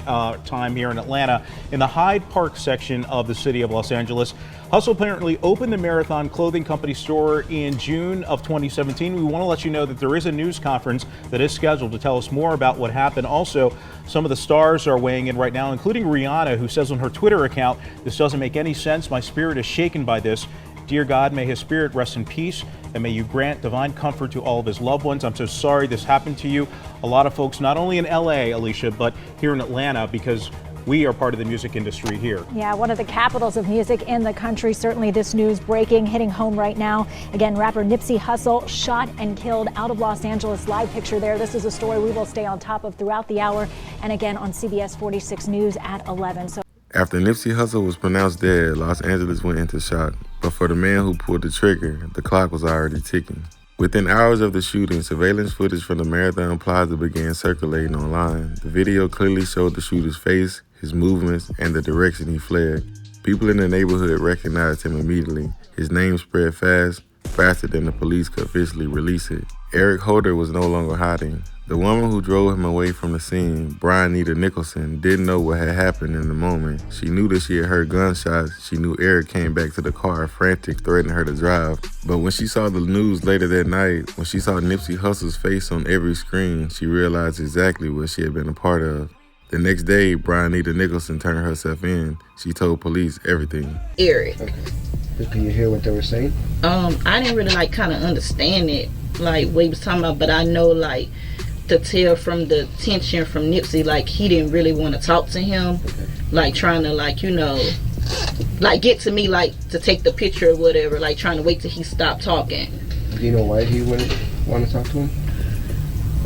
our time here in Atlanta, in the Hyde Park section of the city of Los Angeles. Hussle apparently opened the Marathon clothing company store in June of 2017. We want to let you know that there is a news conference that is scheduled to tell us more about what happened. Also, some of the stars are weighing in right now, including Rihanna, who says on her Twitter account, "This doesn't make any sense. My spirit is shaken by this. Dear God, may his spirit rest in peace, and may you grant divine comfort to all of his loved ones. I'm so sorry this happened to you." A lot of folks, not only in LA, Alicia, but here in Atlanta, because we are part of the music industry here. Yeah, one of the capitals of music in the country. Certainly this news breaking, hitting home right now. Again, rapper Nipsey Hussle shot and killed out of Los Angeles. Live picture there. This is a story we will stay on top of throughout the hour, and again on CBS 46 News at 11. So after Nipsey Hussle was pronounced dead, Los Angeles went into shock. But for the man who pulled the trigger, the clock was already ticking. Within hours of the shooting, surveillance footage from the Marathon Plaza began circulating online. The video clearly showed the shooter's face, his movements, and the direction he fled. People in the neighborhood recognized him immediately. His name spread fast, faster than the police could officially release it. Eric Holder was no longer hiding. The woman who drove him away from the scene, Brianita Nicholson, didn't know what had happened in the moment. She knew that she had heard gunshots. She knew Eric came back to the car, frantic, threatening her to drive. But when she saw the news later that night, when she saw Nipsey Hussle's face on every screen, she realized exactly what she had been a part of. The next day, Brianita Nicholson turned herself in. She told police everything. Eric. Can you hear what they were saying? I didn't really kind of understand it, what he was talking about, but I know to tell from the tension from Nipsey, he didn't really want to talk to him, trying to get to me, to take the picture or whatever, trying to wait till he stopped talking. Do you know why he wouldn't want to talk to him?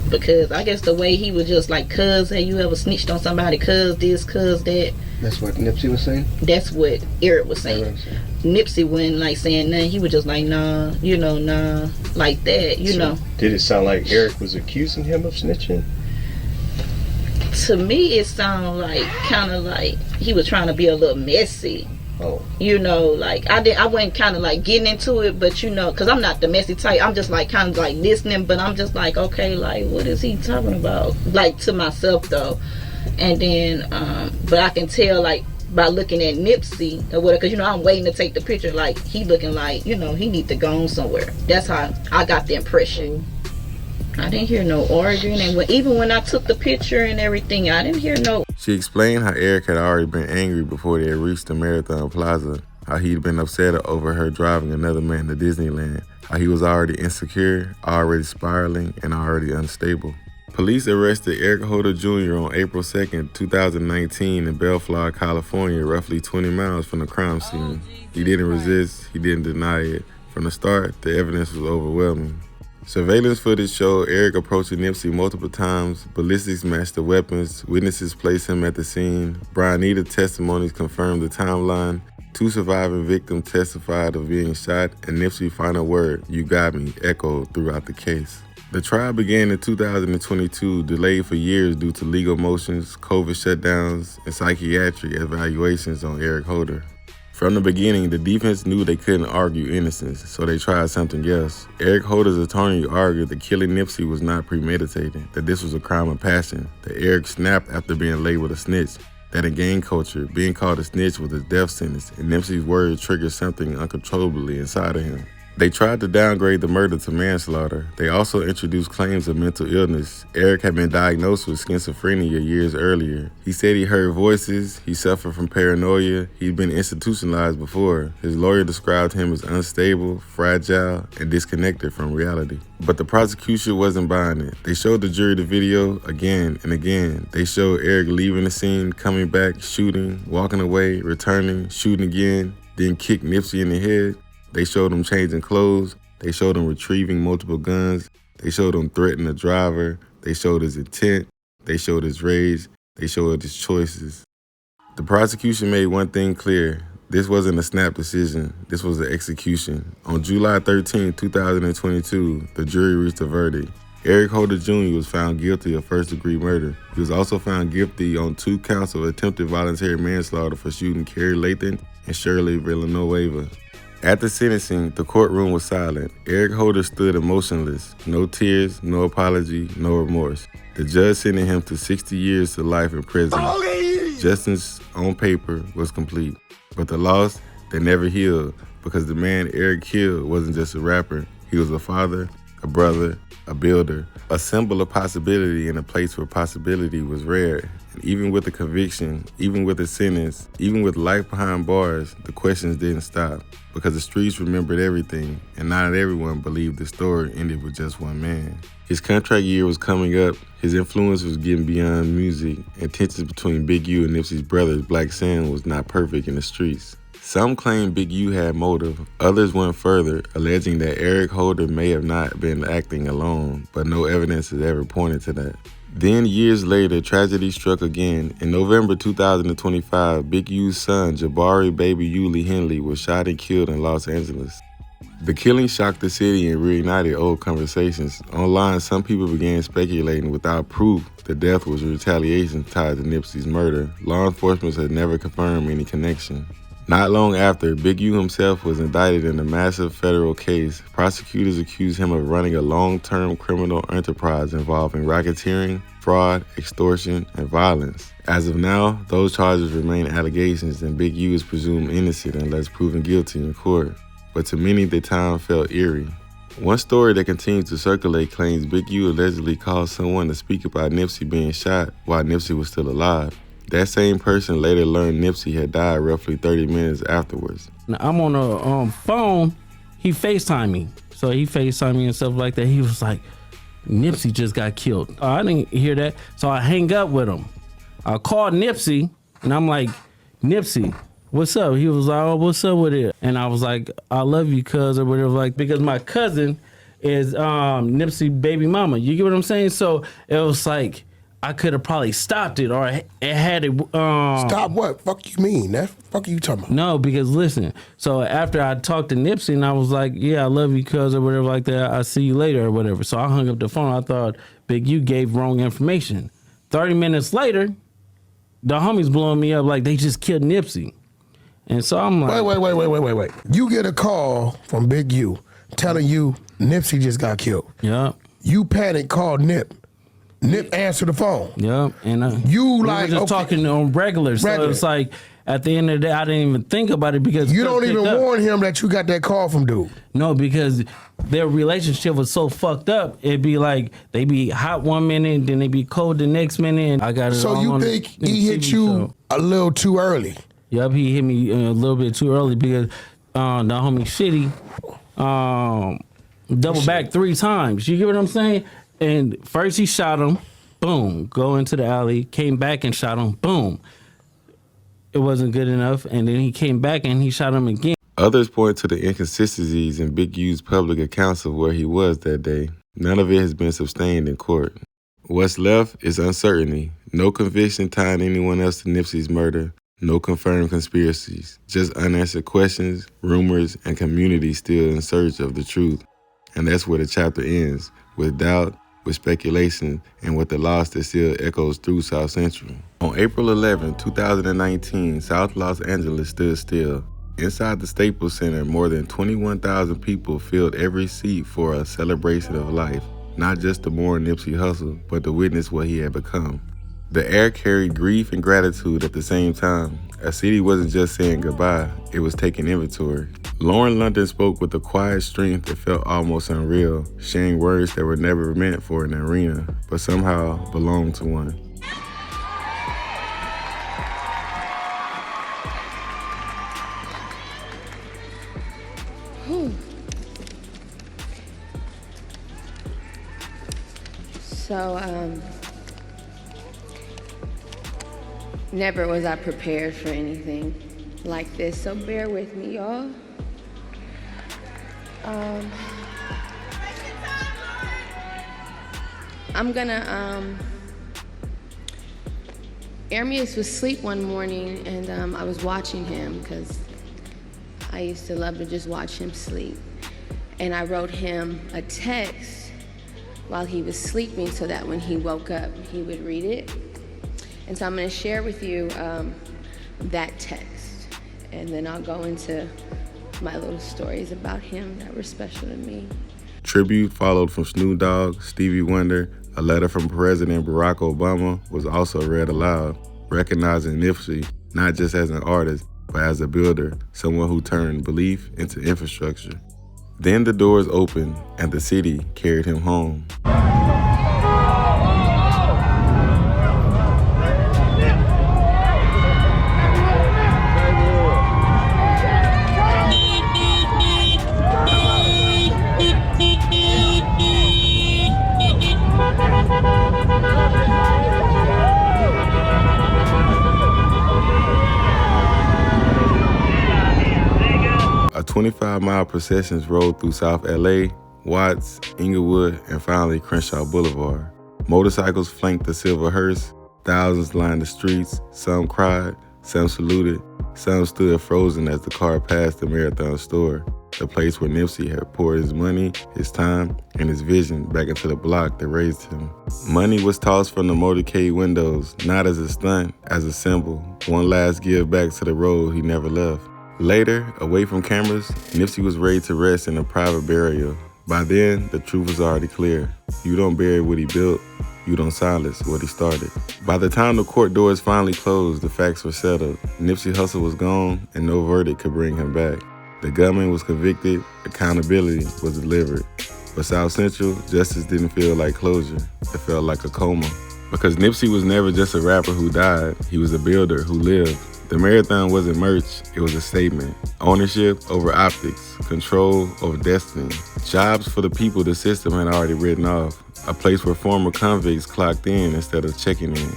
Because I guess the way he was just cuz, have you ever snitched on somebody, cuz this, cuz that? That's what Nipsey was saying? That's what Eric was saying. Nipsey wasn't saying nothing. He was just nah, nah, like that, know. Did it sound like Eric was accusing him of snitching? To me, it sounded kind of like he was trying to be a little messy. Oh. I wasn't kind of getting into it, but because I'm not the messy type. I'm just kind of listening, but I'm just okay, what is he talking about? To myself though. And then, but I can tell by looking at Nipsey or whatever, because I'm waiting to take the picture. He looking he need to go on somewhere. That's how I got the impression. I didn't hear no arguing, and even when I took the picture and everything, I didn't hear no. She explained how Eric had already been angry before they had reached the Marathon Plaza, how he'd been upset over her driving another man to Disneyland, how he was already insecure, already spiraling, and already unstable. Police arrested Eric Holder Jr. on April 2nd, 2019 in Bellflower, California, roughly 20 miles from the crime scene. He didn't resist, he didn't deny it. From the start, the evidence was overwhelming. Surveillance footage showed Eric approaching Nipsey multiple times. Ballistics matched the weapons. Witnesses placed him at the scene. Brianita's testimonies confirmed the timeline. 2 surviving victims testified of being shot, and Nipsey's final word, "You got me," echoed throughout the case. The trial began in 2022, delayed for years due to legal motions, COVID shutdowns, and psychiatric evaluations on Eric Holder. From the beginning, the defense knew they couldn't argue innocence, so they tried something else. Eric Holder's attorney argued that killing Nipsey was not premeditated, that this was a crime of passion, that Eric snapped after being labeled a snitch, that in gang culture, being called a snitch was a death sentence, and Nipsey's words triggered something uncontrollably inside of him. They tried to downgrade the murder to manslaughter. They also introduced claims of mental illness. Eric had been diagnosed with schizophrenia years earlier. He said he heard voices, he suffered from paranoia, he'd been institutionalized before. His lawyer described him as unstable, fragile, and disconnected from reality. But the prosecution wasn't buying it. They showed the jury the video again and again. They showed Eric leaving the scene, coming back, shooting, walking away, returning, shooting again, then kicked Nipsey in the head. They showed him changing clothes. They showed him retrieving multiple guns. They showed him threatening the driver. They showed his intent. They showed his rage. They showed his choices. The prosecution made one thing clear. This wasn't a snap decision. This was an execution. On July 13, 2022, the jury reached a verdict. Eric Holder Jr. was found guilty of first-degree murder. He was also found guilty on 2 counts of attempted voluntary manslaughter for shooting Carrie Lathan and Shirley Villanueva. At the sentencing, the courtroom was silent. Eric Holder stood emotionless. No tears, no apology, no remorse. The judge sentenced him to 60 years to life in prison. Justice on paper was complete. But the loss, they never healed, because the man Eric killed wasn't just a rapper. He was a father, a brother, a builder, a symbol of possibility in a place where possibility was rare. Even with the conviction, even with the sentence, even with life behind bars, the questions didn't stop because the streets remembered everything, and not everyone believed the story ended with just one man. His contract year was coming up, his influence was getting beyond music, and tensions between Big U and Nipsey's brothers, Black Sam, was not perfect in the streets. Some claim Big U had motive, others went further, alleging that Eric Holder may have not been acting alone, but no evidence has ever pointed to that. Then years later, tragedy struck again. In November 2025, Big U's son, Jabari Baby Yuli Henley, was shot and killed in Los Angeles. The killing shocked the city and reignited old conversations. Online, some people began speculating without proof the death was retaliation tied to Nipsey's murder. Law enforcement had never confirmed any connection. Not long after, Big U himself was indicted in a massive federal case. Prosecutors accused him of running a long-term criminal enterprise involving racketeering, fraud, extortion, and violence. As of now, those charges remain allegations, and Big U is presumed innocent unless proven guilty in court. But to many, the time felt eerie. One story that continues to circulate claims Big U allegedly called someone to speak about Nipsey being shot while Nipsey was still alive. That same person later learned Nipsey had died roughly 30 minutes afterwards. I'm on a phone, he FaceTimed me. So he FaceTimed me and stuff like that. He was like, Nipsey just got killed. I didn't hear that, so I hang up with him. I called Nipsey, and I'm like, Nipsey, what's up? He was like, oh, what's up with it? And I was like, I love you, cuz, or whatever, like, because my cousin is Nipsey baby mama. You get what I'm saying? So it was like, I could have probably stopped it, or it had it. Stop what? Fuck you mean? That fuck you talking about? No, because listen. So after I talked to Nipsey, and I was like, "Yeah, I love you, cuz," or whatever like that. I'll see you later, or whatever. So I hung up the phone. I thought Big U gave wrong information. 30 minutes later, the homies blowing me up like they just killed Nipsey, and so I'm like, wait. You get a call from Big U telling you Nipsey just got killed. Yeah. You panic, called Nip. Nip answered the phone. Yep, and you we like were just talking on regular. So it's like at the end of the day, I didn't even think about it because you don't even warn him that you got that call from dude. No, because their relationship was so fucked up. It'd be like they be hot one minute, then they be cold the next minute. And I got it. So you think he hit you a little too early? Yep, he hit me a little bit too early because the homie Shitty double back 3 times. You get what I'm saying? And first he shot him, boom, go into the alley, came back and shot him, boom. It wasn't good enough, and then he came back and he shot him again. Others point to the inconsistencies in Big U's public accounts of where he was that day. None of it has been sustained in court. What's left is uncertainty. No conviction tying anyone else to Nipsey's murder. No confirmed conspiracies. Just unanswered questions, rumors, and communities still in search of the truth. And that's where the chapter ends, with doubt, with speculation, and with the loss that still echoes through South Central. On April 11, 2019, South Los Angeles stood still. Inside the Staples Center, more than 21,000 people filled every seat for a celebration of life, not just to mourn Nipsey Hussle, but to witness what he had become. The air carried grief and gratitude at the same time. A city wasn't just saying goodbye, it was taking inventory. Lauren London spoke with a quiet strength that felt almost unreal, sharing words that were never meant for an arena, but somehow belonged to one. So, never was I prepared for anything like this, so bear with me, y'all. I'm gonna, Ermias was asleep one morning, and I was watching him, because I used to love to just watch him sleep. And I wrote him a text while he was sleeping so that when he woke up, he would read it. And so I'm gonna share with you that text, and then I'll go into my little stories about him that were special to me. Tribute followed from Snoop Dogg, Stevie Wonder. A letter from President Barack Obama was also read aloud, recognizing Nipsey not just as an artist, but as a builder, someone who turned belief into infrastructure. Then the doors opened and the city carried him home. 25-mile processions rolled through South LA, Watts, Inglewood, and finally Crenshaw Boulevard. Motorcycles flanked the silver hearse, thousands lined the streets, some cried, some saluted, some stood frozen as the car passed the Marathon store, the place where Nipsey had poured his money, his time, and his vision back into the block that raised him. Money was tossed from the motorcade windows, not as a stunt, as a symbol, one last give back to the road he never left. Later, away from cameras, Nipsey was ready to rest in a private burial. By then, the truth was already clear. You don't bury what he built, you don't silence what he started. By the time the court doors finally closed, the facts were settled. Nipsey Hussle was gone, and no verdict could bring him back. The gunman was convicted, accountability was delivered. For South Central, justice didn't feel like closure, it felt like a coma. Because Nipsey was never just a rapper who died, he was a builder who lived. The Marathon wasn't merch, it was a statement. Ownership over optics, control over destiny. Jobs for the people the system had already written off. A place where former convicts clocked in instead of checking in.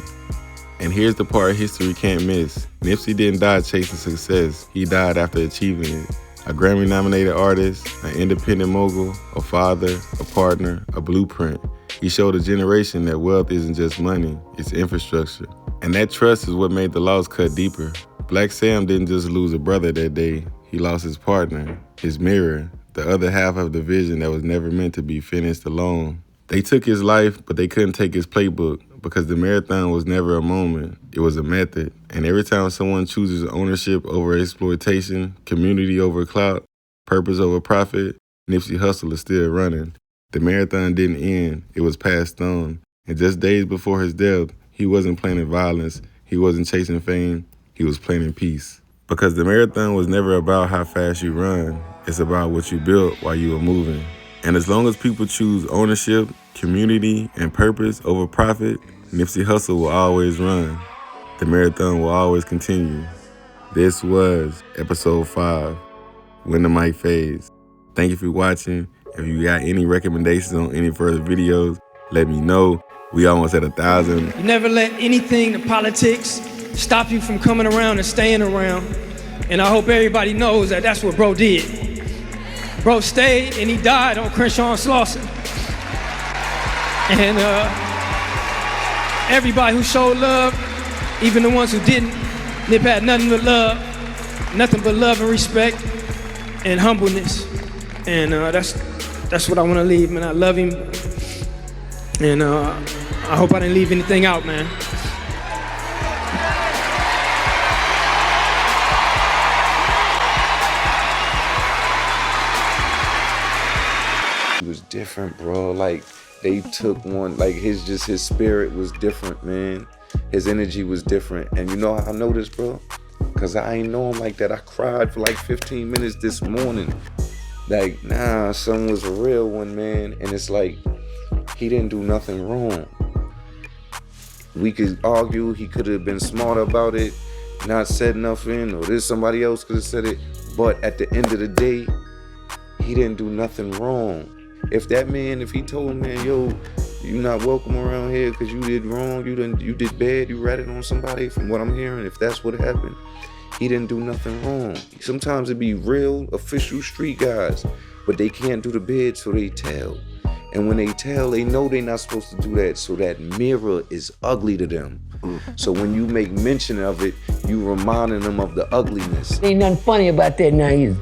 And here's the part history can't miss. Nipsey didn't die chasing success, he died after achieving it. A Grammy-nominated artist, an independent mogul, a father, a partner, a blueprint. He showed a generation that wealth isn't just money, it's infrastructure. And that trust is what made the loss cut deeper. Black Sam didn't just lose a brother that day, he lost his partner, his mirror, the other half of the vision that was never meant to be finished alone. They took his life, but they couldn't take his playbook because the marathon was never a moment, it was a method. And every time someone chooses ownership over exploitation, community over clout, purpose over profit, Nipsey Hussle is still running. The marathon didn't end, it was passed on. And just days before his death, he wasn't planning violence, he wasn't chasing fame, he was planning peace. Because the marathon was never about how fast you run, it's about what you built while you were moving. And as long as people choose ownership, community, and purpose over profit, Nipsey Hussle will always run. The marathon will always continue. This was episode 5, When the Mic Fades. Thank you for watching. If you got any recommendations on any further videos, let me know. We almost at 1,000. You never let anything, the politics, stop you from coming around and staying around. And I hope everybody knows that that's what bro did. Bro stayed and he died on Crenshaw and Slauson. And everybody who showed love, even the ones who didn't, Nip had nothing but love and respect and humbleness. And that's what I want to leave, man. I love him. And I hope I didn't leave anything out, man. It was different, bro. Like, they took one, like his spirit was different, man. His energy was different. And you know how I know this, bro? Because I ain't know him like that. I cried for like 15 minutes this morning. Like, nah, son was a real one, man. And it's like, he didn't do nothing wrong. We could argue, he could have been smarter about it, not said nothing, or there's somebody else could have said it. But at the end of the day, he didn't do nothing wrong. If that man, if he told man, yo, you not welcome around here because you did wrong, you did bad, you ratted on somebody, from what I'm hearing, if that's what happened, he didn't do nothing wrong. Sometimes it be real official street guys, but they can't do the bid, so they tell. And when they tell, they know they're not supposed to do that, so that mirror is ugly to them. So when you make mention of it, you reminding them of the ugliness. Ain't nothing funny about that now either.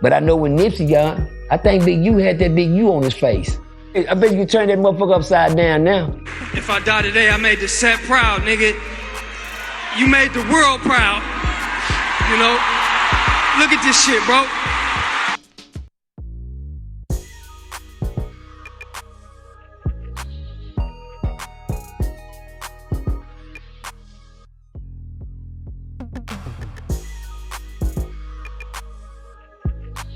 But I know when Nipsey got, I think Big U had that Big U on his face. I bet you can turn that motherfucker upside down now. If I die today, I made the set proud, nigga. You made the world proud. You know? Look at this shit, bro.